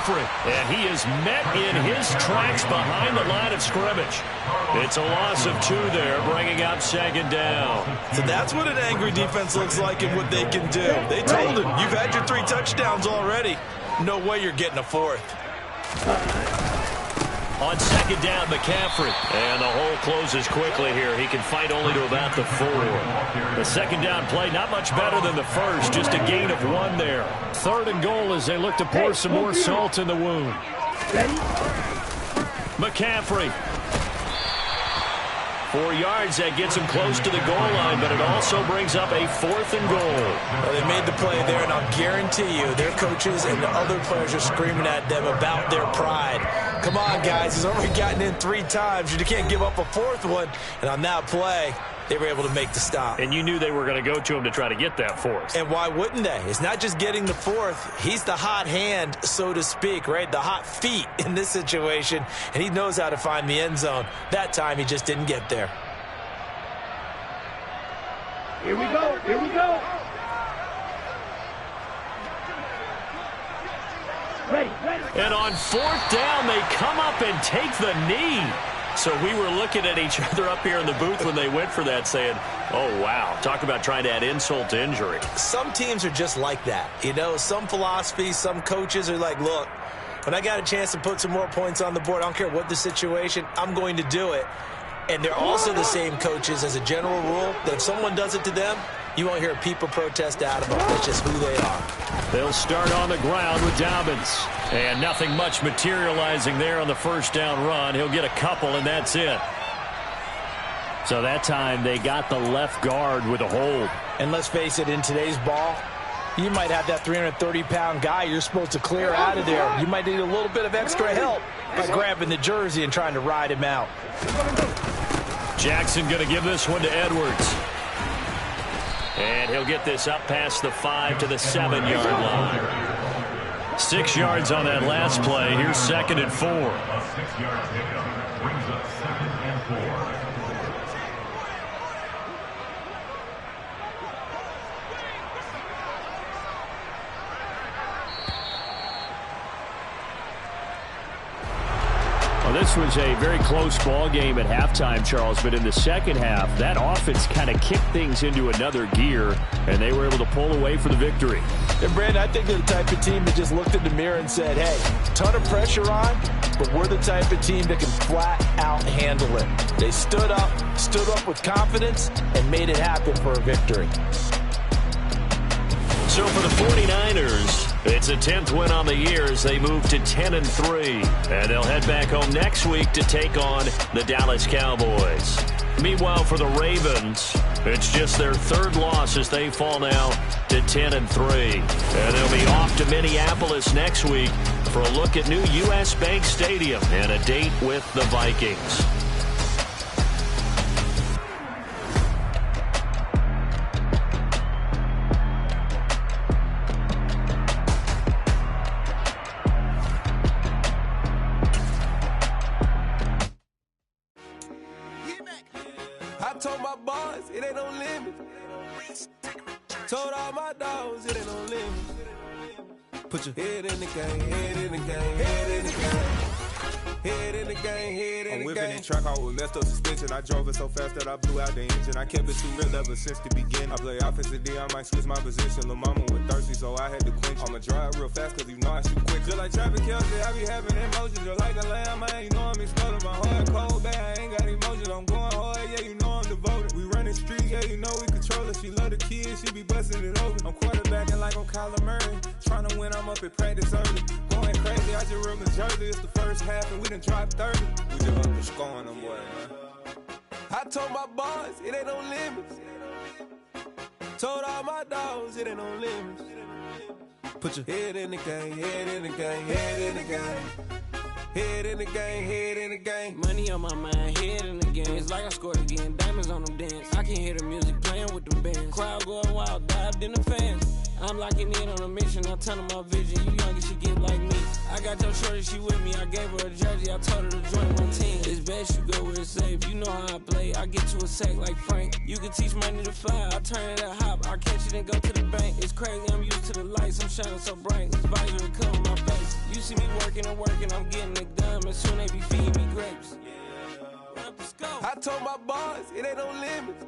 McCaffrey, and he is met in his tracks behind the line of scrimmage. It's a loss of 2 there, bringing up 2nd down. So that's what an angry defense looks like and what they can do. They told him, you've had your 3 touchdowns already. No way you're getting a 4th. On 2nd down, McCaffrey. And the hole closes quickly here. He can fight only to about the 4. The 2nd down play, not much better than the first. Just a gain of 1 there. 3rd and goal as they look to pour some more salt in the wound. McCaffrey. 4 yards, that gets him close to the goal line, but it also brings up a 4th and goal. Well, they made the play there, and I'll guarantee you their coaches and the other players are screaming at them about their pride. Come on, guys. He's already gotten in 3 times. You can't give up a 4th one. And on that play, they were able to make the stop. And you knew they were going to go to him to try to get that 4th. And why wouldn't they? It's not just getting the 4th. He's the hot hand, so to speak, right? The hot feet in this situation. And he knows how to find the end zone. That time, he just didn't get there. Here we go. Here we go. Ready. And on 4th down, they come up and take the knee. So we were looking at each other up here in the booth when they went for that saying, oh, wow, talk about trying to add insult to injury. Some teams are just like that. You know, some philosophies, some coaches are like, look, when I got a chance to put some more points on the board, I don't care what the situation, I'm going to do it. And they're also the same coaches as a general rule that if someone does it to them, you won't hear people protest out of them. That's just who they are. They'll start on the ground with Dobbins. And nothing much materializing there on the 1st down run. He'll get a couple, and that's it. So that time they got the left guard with a hold. And let's face it, in today's ball, you might have that 330-pound guy you're supposed to clear out of there. You might need a little bit of extra help by grabbing the jersey and trying to ride him out. Jackson going to give this one to Edwards. And he'll get this up past the 5 to the 7-yard line. 6 yards on that last play. Here's 2nd and 4. A 6-yard pickup brings up 2nd and 4. This was a very close ball game at halftime, Charles, but in the second half, that offense kind of kicked things into another gear, and they were able to pull away for the victory. And, Brandon, I think they're the type of team that just looked in the mirror and said, hey, ton of pressure on, but we're the type of team that can flat out handle it. They stood up with confidence, and made it happen for a victory. So for the 49ers, it's a 10th win on the year as they move to 10-3. And they'll head back home next week to take on the Dallas Cowboys. Meanwhile, for the Ravens, it's just their 3rd loss as they fall now to 10-3. And they'll be off to Minneapolis next week for a look at new U.S. Bank Stadium and a date with the Vikings. Told my boys, it ain't no limit. Told all my dogs, it ain't no limit. Put your head in the game, head in the game, head in the game. Head in the game, head in the game. I'm whipping that truck out with messed up suspension. I drove it so fast that I blew out the engine. I kept it too real ever since the beginning. I play offensive D, I might switch my position. Lil' mama was thirsty, so I had to quench. I'ma drive real fast, cause you know I shoot quick. Just like Travis Kelce, I be having emotions. Just like a lamb, man, you know I'm exploding. My heart cold, bad, I ain't got emotions. I'm going hard, yeah, you know I'm devoted. We running streets, yeah, you know we control it. She love the kids, she be busting it open. I'm quarterbacking like I'm Kyler Murray. Trying to win, I'm up at practice early. Going crazy, I just real Jersey. It's the first half and we done dropped 30. We just up and scoring them, boy, man. I told my boys, it ain't no limits. Told all my dogs, it ain't no limits. Put your head in the game, head in the game, head in the game. Head in the game, head in the game. Money on my mind, head in the game. It's like I scored again, diamonds on them dance. I can hear the music playing with them bands. Crowd going wild, dived in the fans. I'm locking in on a mission, I tell them my vision. You young and she get like me. I got your shorty, she with me. I gave her a jersey, I told her to join my team. It's best you go where it's safe. You know how I play, I get to a sack like Frank. You can teach money to fly, I turn it a hop. I catch it and go to the bank. It's crazy, I'm used to the lights, I'm shining so bright. This visor will cover my face. You see me working and working, I'm getting it done. And soon they be feeding me grapes. I told my boys, it ain't no limits.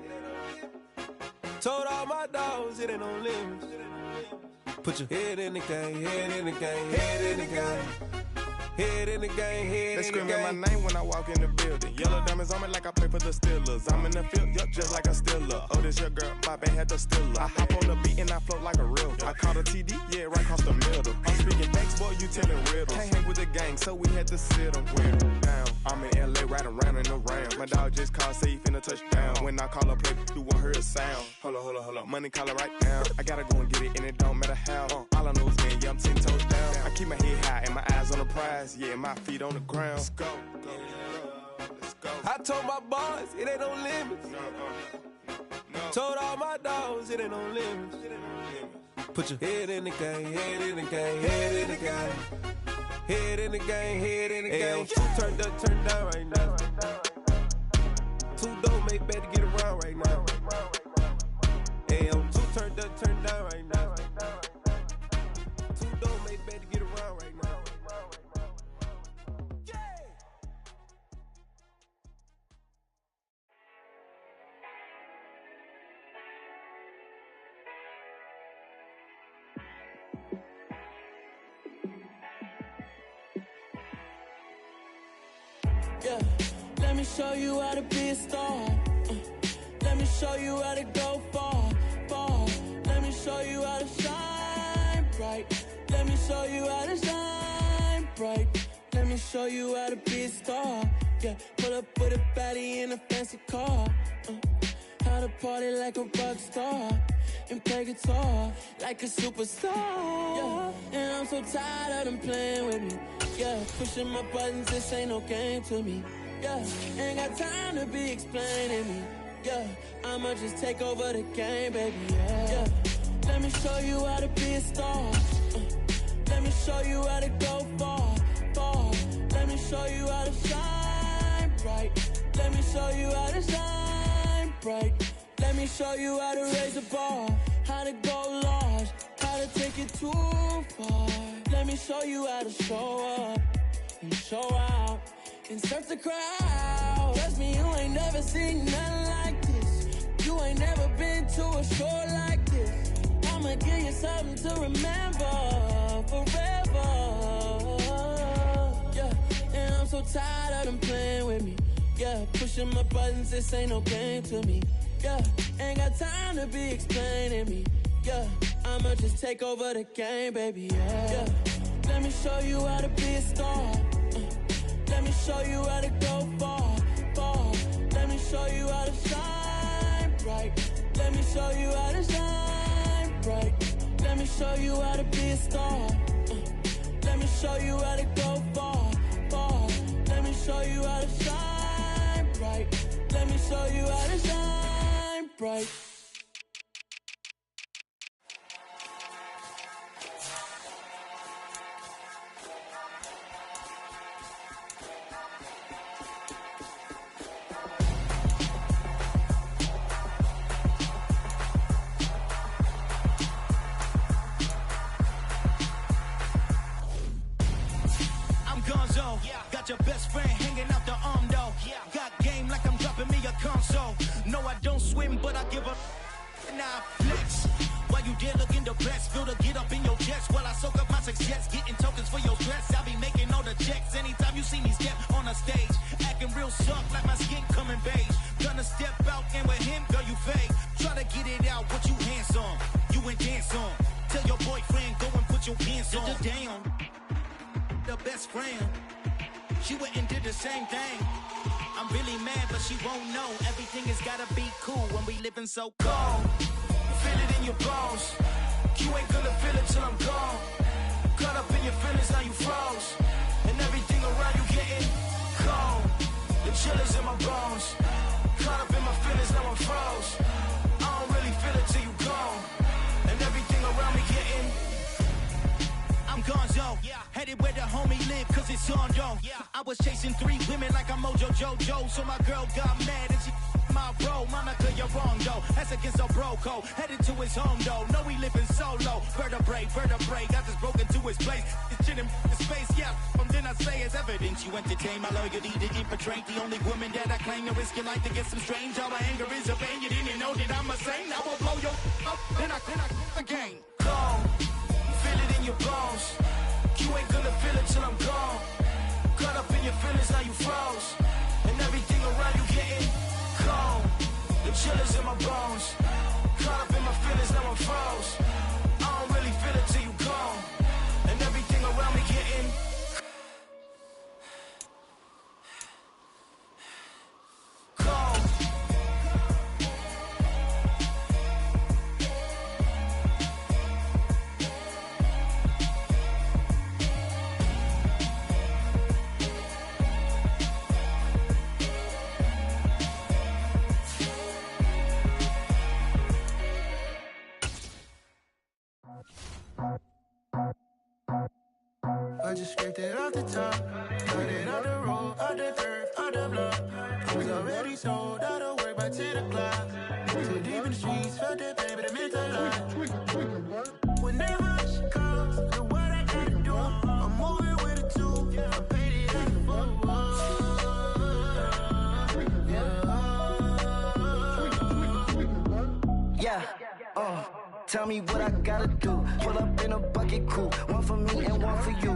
Told all my dogs, it ain't no limits. Put your head in the game, head in the game, head in the game. Head in the game, head they in the game. They screaming my name when I walk in the building. Yellow diamonds on me like I play for the Steelers. I'm in the field, yup, just like a Steeler. Oh, this your girl, my band had the Steeler. I hop on the beat and I float like a real. I caught a TD, yeah, right across the middle. I'm speaking thanks, boy, you telling riddles. Can't hang with the gang, so we had to sit them down. I'm in LA, riding around and around. My dog just called, say he finna touchdown. When I call a play, you won't hear a sound. Hold up, money calling right now. I gotta go and get it, and it don't matter how. All I know is man, yeah, I'm 10 toes down. I keep my head high and my eyes on the prize. Yeah, my feet on the ground. Let's go. I told my boys, it ain't no limits. Told all my dogs, it ain't no limits. Put your head in the game, head in the game, head in the game. Head in the game, head in the game. Two turned up, turned down right now. Two don't make better get around right now. Hey, I'm two turned up, turned down right now. Two don't make better get around right now. Yeah, let me show you how to be a star. Let me show you how to go far, far. Let me show you how to shine bright. Let me show you how to shine bright. Let me show you how to be a star. Yeah, pull up with a baddie in a fancy car. How to party like a rock star and play guitar like a superstar. Yeah, and I'm so tired of them playing with me. Yeah, pushing my buttons, this ain't no game to me. Yeah, ain't got time to be explaining me. Yeah, I'ma just take over the game, baby. Yeah, let me show you how to be a star. Let me show you how to go far, far. Let me show you how to shine bright. Let me show you how to shine bright. Let me show you how to raise the bar, how to go large, how to take it too far. Let me show you how to show up and show out and surf the crowd. Trust me, you ain't never seen nothing like this. You ain't never been to a show like this. I'ma give you something to remember forever. Yeah, and I'm so tired of them playing with me. Yeah, pushing my buttons, this ain't no game to me. Yeah, ain't got time to be explaining me. Yeah, I'ma just take over the game, baby. Yeah, let me show you how to be a star. Let me show you how to go far, far. Let me show you how to shine bright. Let me show you how to shine bright. Let me show you how to be a star. Let me show you how to go far, far. Let me show you how to shine bright. Let me show you how to shine bright. Got your best friend hanging out the arm though. Got game like I'm dropping me a console. No, I don't swim, but I give a nah flex. While you there looking the best, feel the get up in your chest while I soak up my success, getting tokens for your stress. I be making all the checks anytime you see me step on a stage, acting real soft like my skin coming beige. Gonna step out and with him, girl, you fake. Try to get it out, what you hands on? You and dance on. Tell your boyfriend go and put your pants on. Damn, the best friend. She went and did the same thing. I'm really mad, but she won't know. Everything has gotta be cool when we living so cold. Feel it in your bones. You ain't gonna feel it till I'm gone. Caught up in your feelings, now you froze. And everything around you getting cold. The chill is in my bones. Caught up in my feelings, now I'm froze. I don't really feel it till you gone. And everything around me getting I'm gonzo. Headed where the homie live, cause it's on, yo. I was chasing 3 women like I'm Mojo Jojo. So my girl got mad and she my bro. Monica, you're wrong, though. That's against a bro code. Headed to his home, though. No, he living solo. Vertebrae. Got this broken to his place. It's shit in his face, yeah. Then I say it's evidence. You entertain my loyalty to infiltrate. The only woman that I claim to risk your life to get some strange. All my anger is a pain. You didn't know that I'm a saint. I will blow your up. Then I again. Gone. Feel it in your bones. You ain't gonna feel it till I'm gone. Caught up in your feelings, now you froze. And everything around you getting cold. The chillers in my bones. Caught up in my feelings, now I'm froze. I don't really feel it till you gone. And everything around me getting cold. I just scraped it off the top, cut it off the road, off the turf, off the block. I was already sold out of work by 10 o'clock. Too deep in the streets, felt that pain, but it meant a lot. Whenever she calls, know what I gotta do. I'm moving with a 2, I'm paid it at the Tell me what I gotta do. Pull up in a bucket crew, one for me and one for you.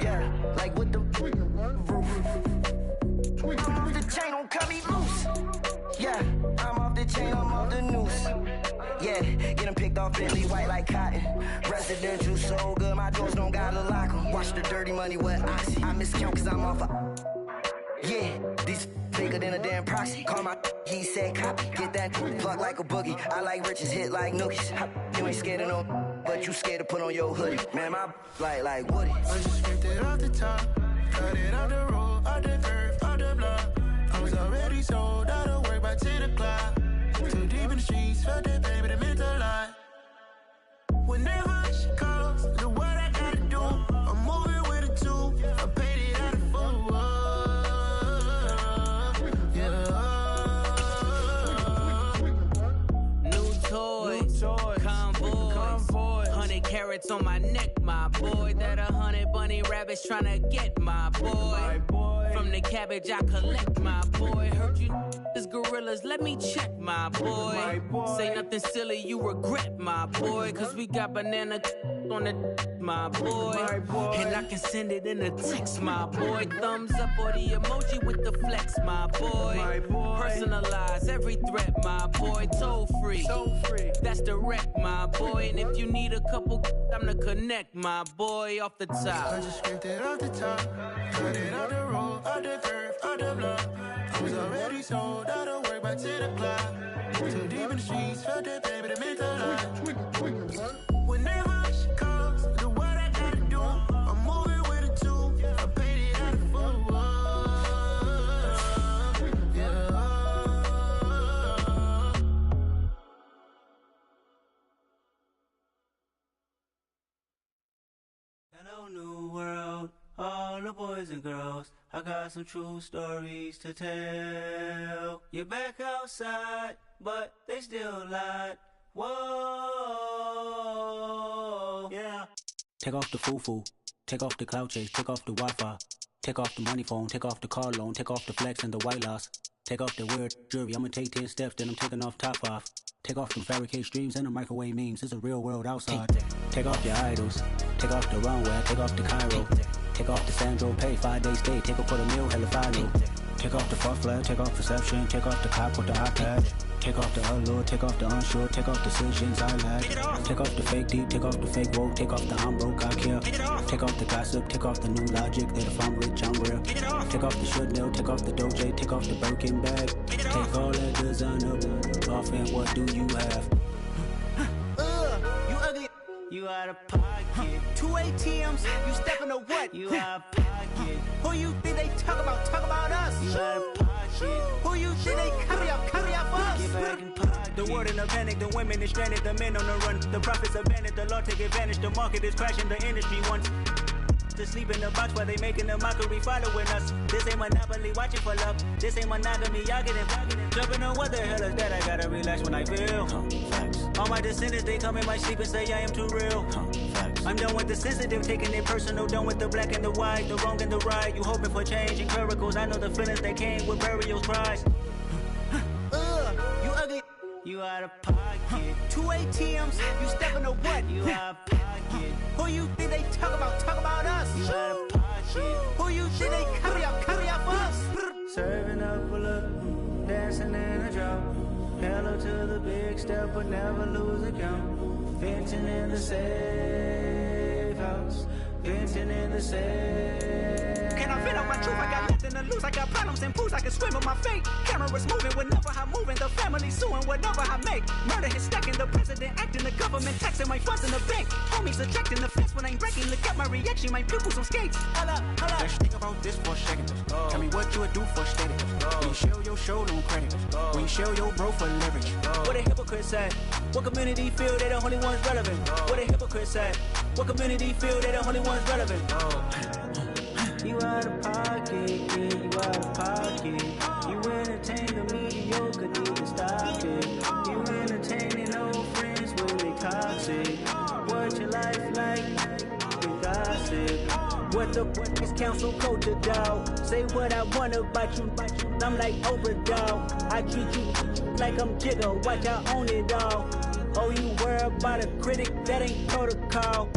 Yeah, like with the roof. I'm off the chain, don't cut me loose. Yeah, I'm off the chain, I'm off the noose. Yeah, getting picked off Bentley white like cotton. Residential so good, my doors don't gotta lock 'em. Watch the dirty money with Oxy. I miscount cause I'm off a... Yeah, these bigger than a damn proxy. Call my he said copy. Get that plug like a boogie. I like riches, hit like nookies. You ain't scared of no, but you scared to put on your hoodie. Man, my like Woody. I just scraped it off the top, cut it off the road, off the turf, off the block. I was already sold out of work by 10 o'clock. Too deep in the streets, felt that baby, that meant a lot. Whenever she calls, know what I gotta do. I'm moving with a 2, I paid it out of 4. Convoy, 100 carats on my neck, my boy. That 100 bunny rabbits tryna get my boy. From the cabbage I collect, my boy. Heard you is gorillas, let me check, my boy. Say nothing silly, you regret, my boy. Cause we got banana on the my boy. And I can send it in a text, my boy. Thumbs up or the emoji with the flex, my boy. Personalize every threat, my boy. Toll free, that's direct, my boy. And if you need a couple, I'm to connect, my boy, off the top. I just scraped it off the top, cut it off the road, off the turf, off the block. I was already sold out of work by 10 o'clock. Too deep in the streets, felt that baby, that meant a lot. Whenever she calls, know what I gotta do. I'm moving with a 2, I paid it out of 4. Hello, new world, all the boys and girls. I got some true stories to tell. You're back outside, but they still lied. Whoa, yeah. Take off the foo-foo, take off the cloud chase, take off the Wi-Fi. Take off the money phone, take off the car loan, take off the flex and the white loss. Take off the weird jewelry, I'ma take 10 steps, then I'm taking off top 5. Take off them fabricate streams and the microwave memes, it's a real world outside. Take off your idols, take off the runway, take off the Cairo. Take off the Sandro pay, 5-day stay, take off for the meal, hella final. Take off the fuck flag, take off perception, take off the cop with the iPad. Take off the allure, take off the unsure, take off decisions I lack. Take off the fake deep, take off the fake woke, take off the I'm broke, I care. Take off the gossip, take off the new logic, that if I'm rich, I'm real. Take off the Chanel, take off the Doja, take off the Birkin bag. Take all that designer off and what do you have? You ugly. You out of pocket. 2 ATMs, you stepping to what? You out of pocket. Who you think they talk about? Talk about us. You out of pocket. Who you think they carry up for us? Get back in pocket. The world in a panic, the women is stranded, the men on the run. The profits abandoned, the law take advantage, the market is crashing, the industry wants. to sleep in the box while they making a mockery following us. This ain't Monopoly, watching for love. This ain't monogamy, y'all getting jumping on what the hell is that? I gotta relax when I feel. All my descendants, they come in my sleep and say I am too real. I'm done with the sensitive, taking it personal. Done with the black and the white, the wrong and the right. You hoping for change and miracles. I know the feelings that came with burial cries. You ugly. You out of pocket. 2 ATMs, you stepping to what? You out of pocket. Who you think they talk about us? You out of pocket. Who you think they carry out for us? Serving up a look, dancing in a drop. Hello to the big step, but never lose a count. Venting in the safe house. Venting in the safe. Can I fit up my truth? I got nothing to lose. I got problems and fools. I can swim with my fate. Cameras moving whenever I'm moving. The family suing whatever I make. Murder is stacking. The president acting. The government taxing my funds in the bank. Homies subtracting the fence when I'm breaking. Look at my reaction. My pupils on skates. Holla. Let's think about this for a second. Tell me what you would do for status. When you show your show, no credit. When you show your bro for leverage. What a hypocrite said. What community feel they the only ones relevant? What a hypocrite said. What community feel they the only ones relevant? You out of pocket, yeah, you out of pocket. You entertain the mediocre, need to stop it. You entertaining old friends when they toxic. What your life like? You gossip. What the is council culture, dog? Say what I want about you. I'm like Oprah, dog. I treat you like I'm Jigga. Watch I own it all. Oh, you worry about a critic? That ain't protocol.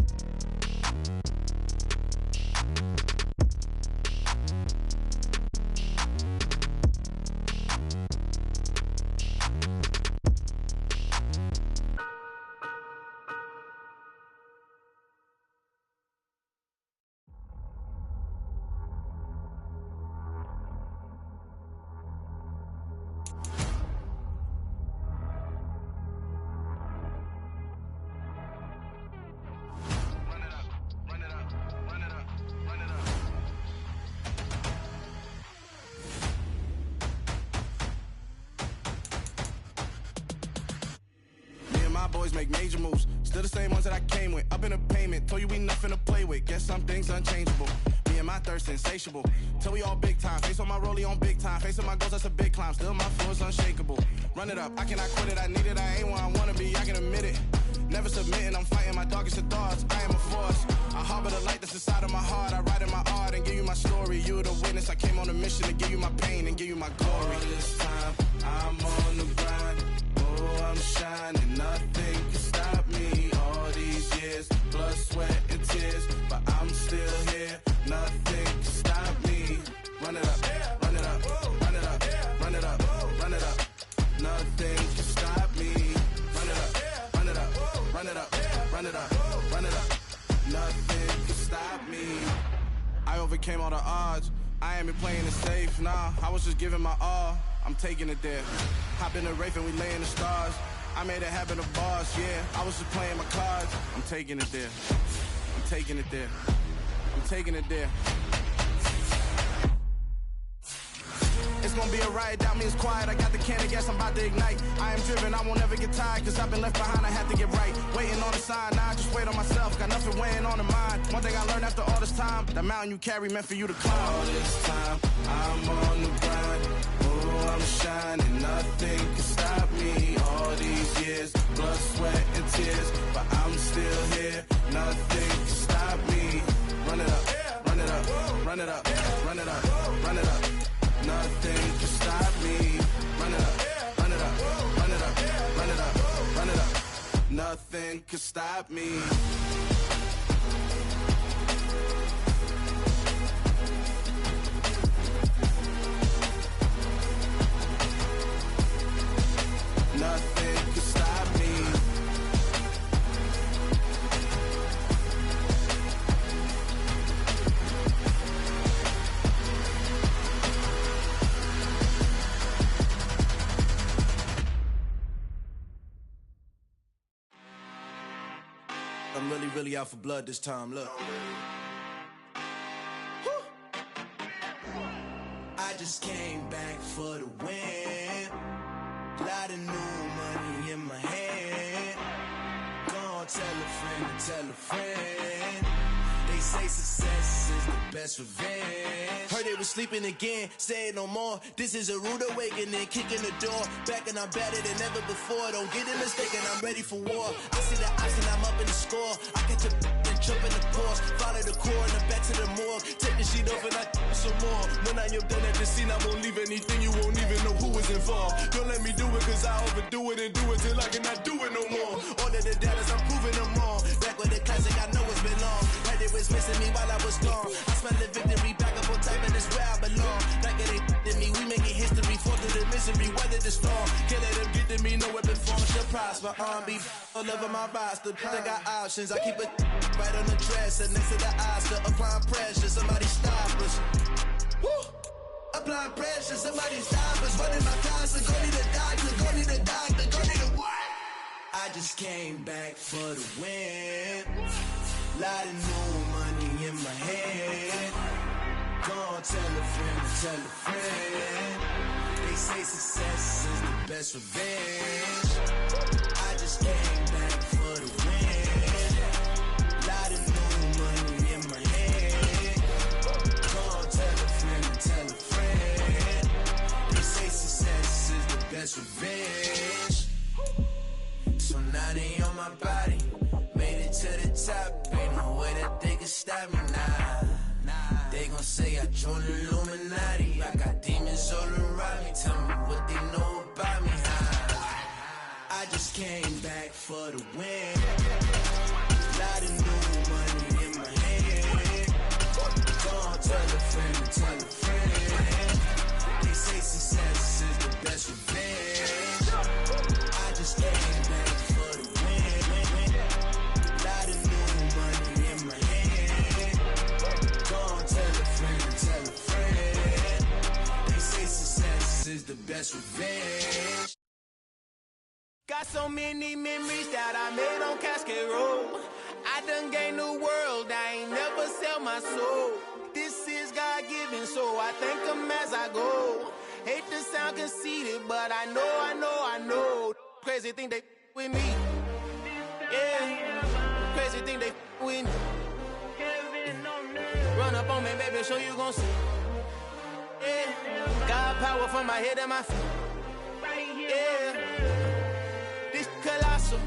Boys make major moves, still the same ones that I came with. Up in a payment, told you we nothing to play with. Guess some things unchangeable. Me and my thirst insatiable. Till we all big time. Face on my rollie on big time. Facing my goals, that's a big climb. Still my flow is unshakable. Run it up, I cannot quit it. I need it, I ain't where I wanna be. I can admit it. Never submitting, I'm fighting my darkest of thoughts. I am a force. I harbor the light that's inside of my heart. I write in my art and give you my story. You the witness. I came on a mission to give you my pain and give you my glory. All this time, I'm on the grind. Oh, I'm shining. Nothing can stop me. All these years, blood, sweat, and tears. But I'm still here. Nothing can stop me. Run it up, run it up, run it up, run it up, run it up. Nothing can stop me. Run it up, run it up, run it up, run it up, run it up. Nothing can stop me. I overcame all the odds. I ain't been playing it safe, nah. I was just giving my all. I'm taking it there. Hop in the Wraith and we lay in the stars. I made it happen to boss, yeah. I was just playing my cards. I'm taking it there. I'm taking it there. I'm taking it there. It's gonna be a riot, doubt me it's quiet. I got the can of gas, I'm about to ignite. I am driven, I won't ever get tired. Cause I've been left behind, I have to get right. Waiting on the sign, now I just wait on myself. Got nothing weighing on the mind. One thing I learned after all this time, the mountain you carry meant for you to climb. All this time, I'm on the grind. Oh, I'm shining, nothing can stop me. All these years, blood, sweat, and tears. But I'm still here, nothing can stop me. Run it up, run it up, run it up, run it up, run it up. Nothing can stop me. Run it up, run it up, run it up, run it up, run it up. Nothing can stop me. Nothing can stop me. I'm really out for blood this time, look. I just came back for the win. Lot of new money in my hand. Gonna tell a friend to tell a friend. They say success is the best revenge. Heard they was sleeping again, say it no more. This is a rude awakening, kicking the door. Back and I'm better than ever before. Don't get it mistaken, I'm ready for war. I see the option, I'm up in the score. I catch a and jump in the course. Follow the core and the back to the morgue. Take the sheet off and I some more. When I am done at the scene, I won't leave anything. You won't even know who is involved. Don't let me do it cause I overdo it and do it till I cannot do it no more. All of the doubters, I'm proving them wrong. Back with the classic, I know it's been long. Heard it was missing me while I was gone. I smell the victory back up on top and it's where I belong. Like it ain't to me, we making history. Fall through the misery, weather the storm. Can't let them get to me, no weapon form shall prosper. R&B all over my roster. I got options, I keep it right on the dresser. Next to the Oscar, applying pressure. Somebody stop us. Woo! Applying pressure, somebody stop us. Running my closet, go need a doctor, go need a doctor, go need a what? I just came back for the win. Lot of new money in my head. Go on, tell a friend. They say success is the best revenge. I just came back for the win. Lot of new money in my head. Go on, tell a friend. They say success is the best revenge. So now they on my body. Made it to the top. Ain't no way that they can stop me now. They gon' say I joined the Illuminati. I got demons all around me. Tell me what they know about me. I just came back for the win. Lot of new money in my head. Go on, tell a friend. They say success is the best revenge. I just came back for the win. Lot of new money in my head. Go on, tell a friend. They say success is the best revenge. Got so many memories that I made on Cascade Road. I done gained the world, I ain't never sell my soul. This is God-given, so I thank him as I go. Hate to sound conceited, but I know. Crazy thing they with me. Yeah, crazy thing they with me. Run up on me, baby, so you gon' see. Yeah, got power from my head and my feet. Yeah, this colossal.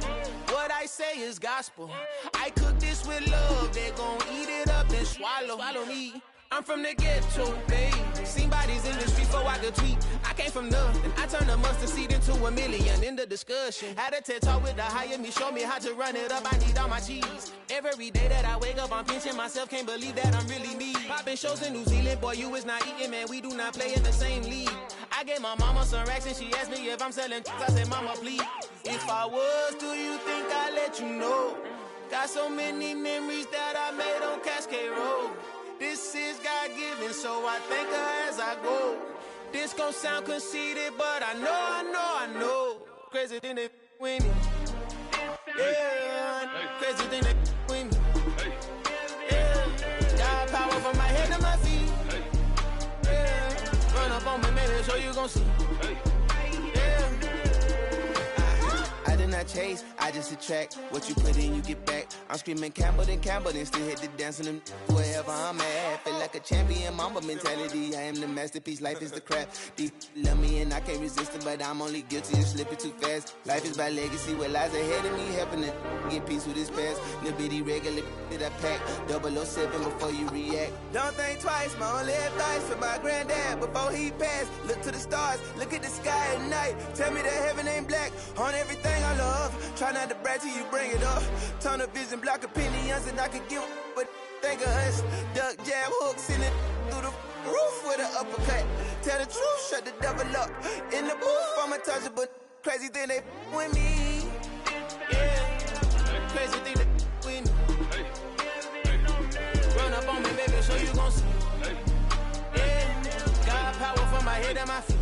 What I say is gospel. I cook this with love. They gon' eat it up and swallow me. I'm from the ghetto, babe. Seen bodies in the street before I could tweet. I came from nothing. I turned a mustard seed into a million in the discussion. Had a TED talk with the higher me, show me how to run it up. I need all my cheese. Every day that I wake up, I'm pinching myself. Can't believe that I'm really me. Popping shows in New Zealand, boy, you is not eating, man. We do not play in the same league. I gave my mama some racks and she asked me if I'm selling. I said, mama, please. If I was, do you think I'd let you know? Got so many memories that I made on Cascade Road. This is God-given, so I thank her as I go. This gon' sound conceited, but I know. Crazy thing they with me. Yeah, crazy thing they with me. Yeah, got power from my head to my feet. Yeah, run up on me, maybe, so you gon' see. Yeah. I did not chase, I just attract. What you put in, you get back. I'm screaming Campbell, then still hit the dance and them wherever I'm at. Feel like a champion, mamba mentality. I am the masterpiece, life is the crap. Deep love me and I can't resist it, but I'm only guilty of slipping too fast. Life is by legacy, what lies ahead of me, helping to get peace with this past. Little bitty regular that I pack, 007 before you react. Don't think twice, my only advice for my granddad before he passed. Look to the stars, look at the sky at night. Tell me that heaven ain't black on everything I love. Try not to brag till you bring it up. Tunnel vision, block opinions, and I could give but think of us. Duck jab hooks in it through the roof with an uppercut. Tell the truth, shut the devil up. In the booth, I'm untouchable. Crazy thing they with me. Yeah, crazy thing they with me. Run up on me, baby, so you gon' see. Yeah, got power from my head and my feet.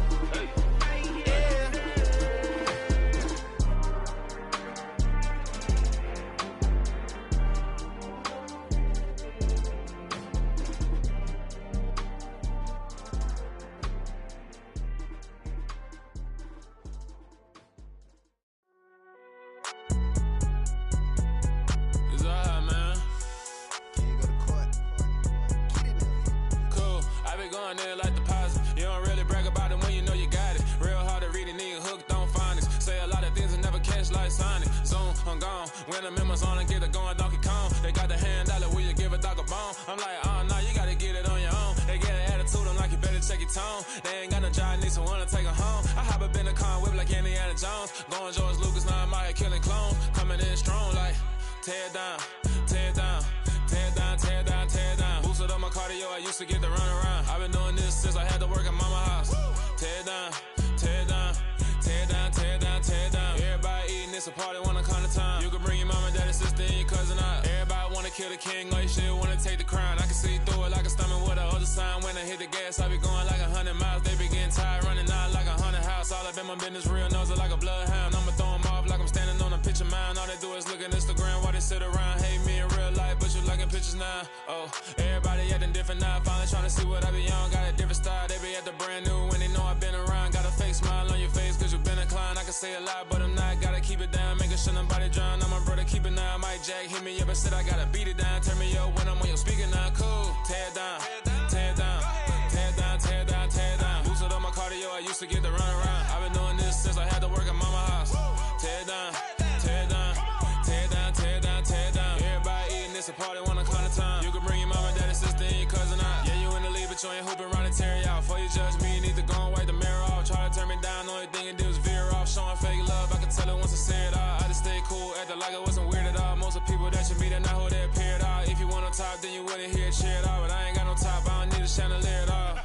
the members on and get it going Donkey Kong. They got the hand dollar, will you give a dog a bone? I'm like, oh, no, you gotta get it on your own. They get an attitude, I'm like, you better check your tone. They ain't got no job, need someone to take her home. I hop up in the car and whip like Indiana Jones. Going George Lucas, now I'm out here killing clones. Coming in strong like, tear it down, tear it down. Tear it down, tear it down, tear it down. Boosted up my cardio, I used to get to run around. I've been doing this since I had to work at mama house. Tear it down, tear it down, tear it down, tear it down, tear it down. Everybody eating, it's a party, wanna come to time. You can bring your mama, daddy, sister, and your cousin out. Everybody wanna kill the king, or you shit wanna take the crown. I can see through it like a stomach with a other sign. When I hit the gas, I be going like 100 miles. They be getting tired, running out like 100 house. All up in my business, real nose it like a bloodhound. I'ma throw them off like I'm standing on a picture mound. All they do is look at Instagram while they sit around. Hate me in real life, but you liking pictures now. Oh, everybody acting different now. Finally trying to see what I be on. Got a different style, they be at the brand new when they know I've been around. Got a fake smile on your face cause you been inclined. I can say a lot, but I'm not. Gotta keep it down, making sure nobody drown. I'm my brother, keep it now. Mike Jack hit me up and said I gotta beat it down. Turn me up when I'm on your speaker now. Cool, tear it down, tear it down, tear it down, tear it down, tear it down. Boosted up my cardio, I used to get to run around. I've been doing this since I had to work at mama house. Tear it down, tear it down, tear it down, tear it down, tear it down. Everybody eating, it's a party, wanna come to time. You can bring your mama, daddy, sister, and your cousin out. Yeah, you in the league, but you ain't hooping around and tear out. Before you judge me, you need to go and wipe the mirror off. Try to turn me down, the only thing you did was veer off. Showing fake love, I can tell it once I say it all. I just stay cool, acting like I wasn't weird at all. Most of the people that you meet are not who they appear at all. If you want on top, then you wouldn't hear it cheer at all. But I ain't got no top, I don't need a chandelier at all.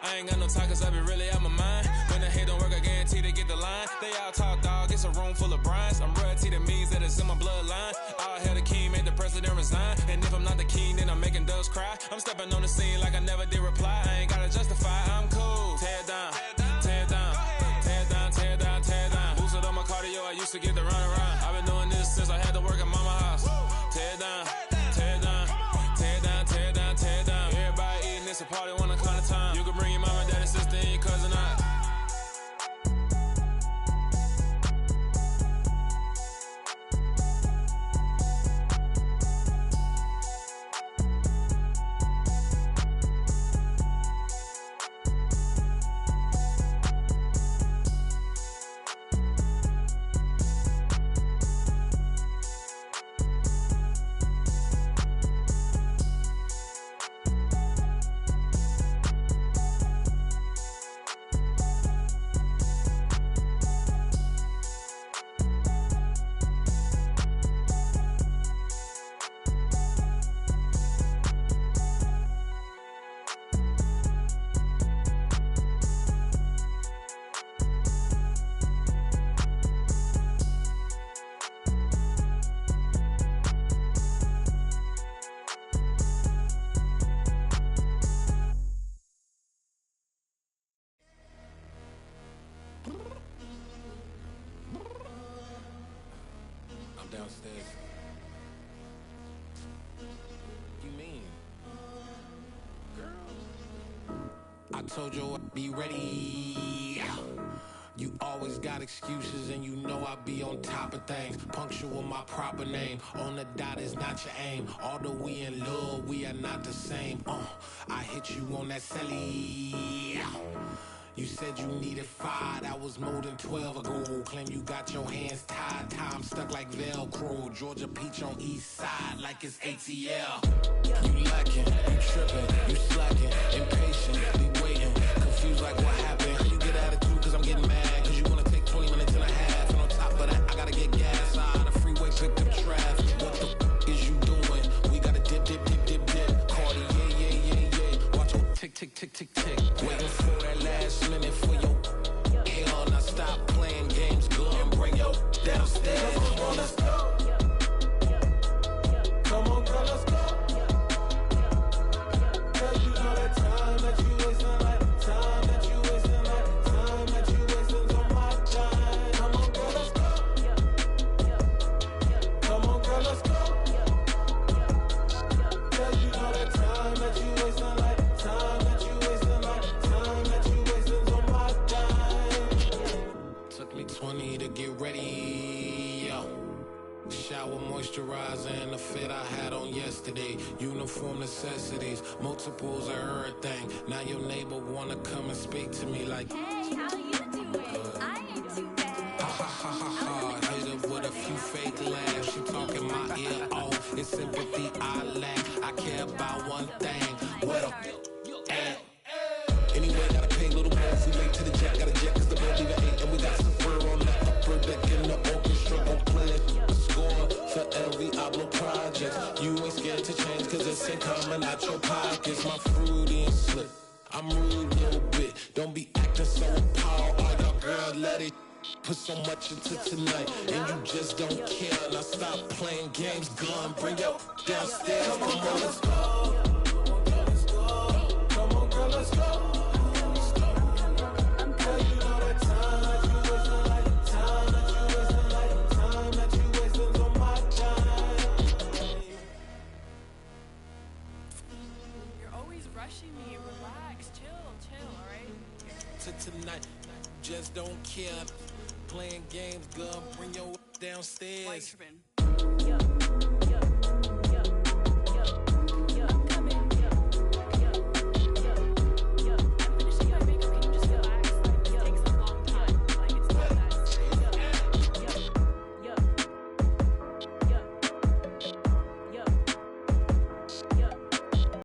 I ain't got no time cause I be really out my mind. When the hate don't work, I guarantee they get the line. They all talk dog, it's a room full of brines. I'm royalty, that means that it's in my bloodline. All hail the king, made the president resign. And if I'm not the king, then I'm making doves cry. I'm stepping on the scene like I never did reply. I ain't gotta justify, I'm cool. Tear it down, tear it down, tear it down, tear it down, tear it down. Boosted up my cardio, I used to get to run around. I've been doing this since I had to work at mama house. Tear it down, tear it down, tear it down, tear it down, tear it down. Everybody eating, it's a party, wanna come to time. You can bring your mama, daddy, sister, and your cousin out. Downstairs. You mean? Girl, I told you I'd be ready. You always got excuses and you know I be on top of things. Punctual my proper name. On the dot is not your aim. Although we in love, we are not the same. I hit you on that celly. You said you needed 5, that was more than 12 ago. Claim you got your hands tied, time stuck like Velcro. Georgia Peach on east side like it's ATL. You lacking, you tripping, you slacking, impatient, be waiting, confused like what happened. How you get attitude cause I'm getting mad, cause you wanna take 20 minutes and a half. And on top of that, I gotta get gas out the freeway, pick up traffic. What the is you doing? We gotta dip, dip, dip, dip, dip. Cardi, yeah. Watch your tick, tick, tick, tick, tick. Waiting for that last minute for your hell. Now stop playing games, go and bring your downstairs. Come on, let's go. Come on, girl, let's go. Cause you know that time that you wasting, like time that you wasting, like time that you wasting on my time. Come on, girl, let's go. Come on, girl, let's go. Cause you know that time that you wasting, like time that you wasting, like time that you wasting on my time. Took me 20 to get ready, yo. Shower, moisturizer, and the fit I had on yesterday. Uniform necessities, multiples of everything. Now your neighbor wanna come and speak to me like, hey, how you doing? I ain't too bad. Ha ha ha ha ha. Hit her with a few fake laughs. She sympathy I lack. I care about one thing. Where the at? Anyway, gotta pay a little more if we late to the jet. Got a jet cause the boat leave at 8. And we got some fur on the upper deck in the orchestra. Gon' play the score for every Ablo project. You ain't scared to change cause this ain't coming out your pockets. My fruity and slip. I'm rude a little bit. Don't be acting so appalled. All y'all girl, let it put so much into tonight. And you just don't care. Now stop playing games. Gun, bring your downstairs. Come on, girl, let's go. Come on, girl, let's go. Tonight, just don't care. Playing games, gun, bring your downstairs.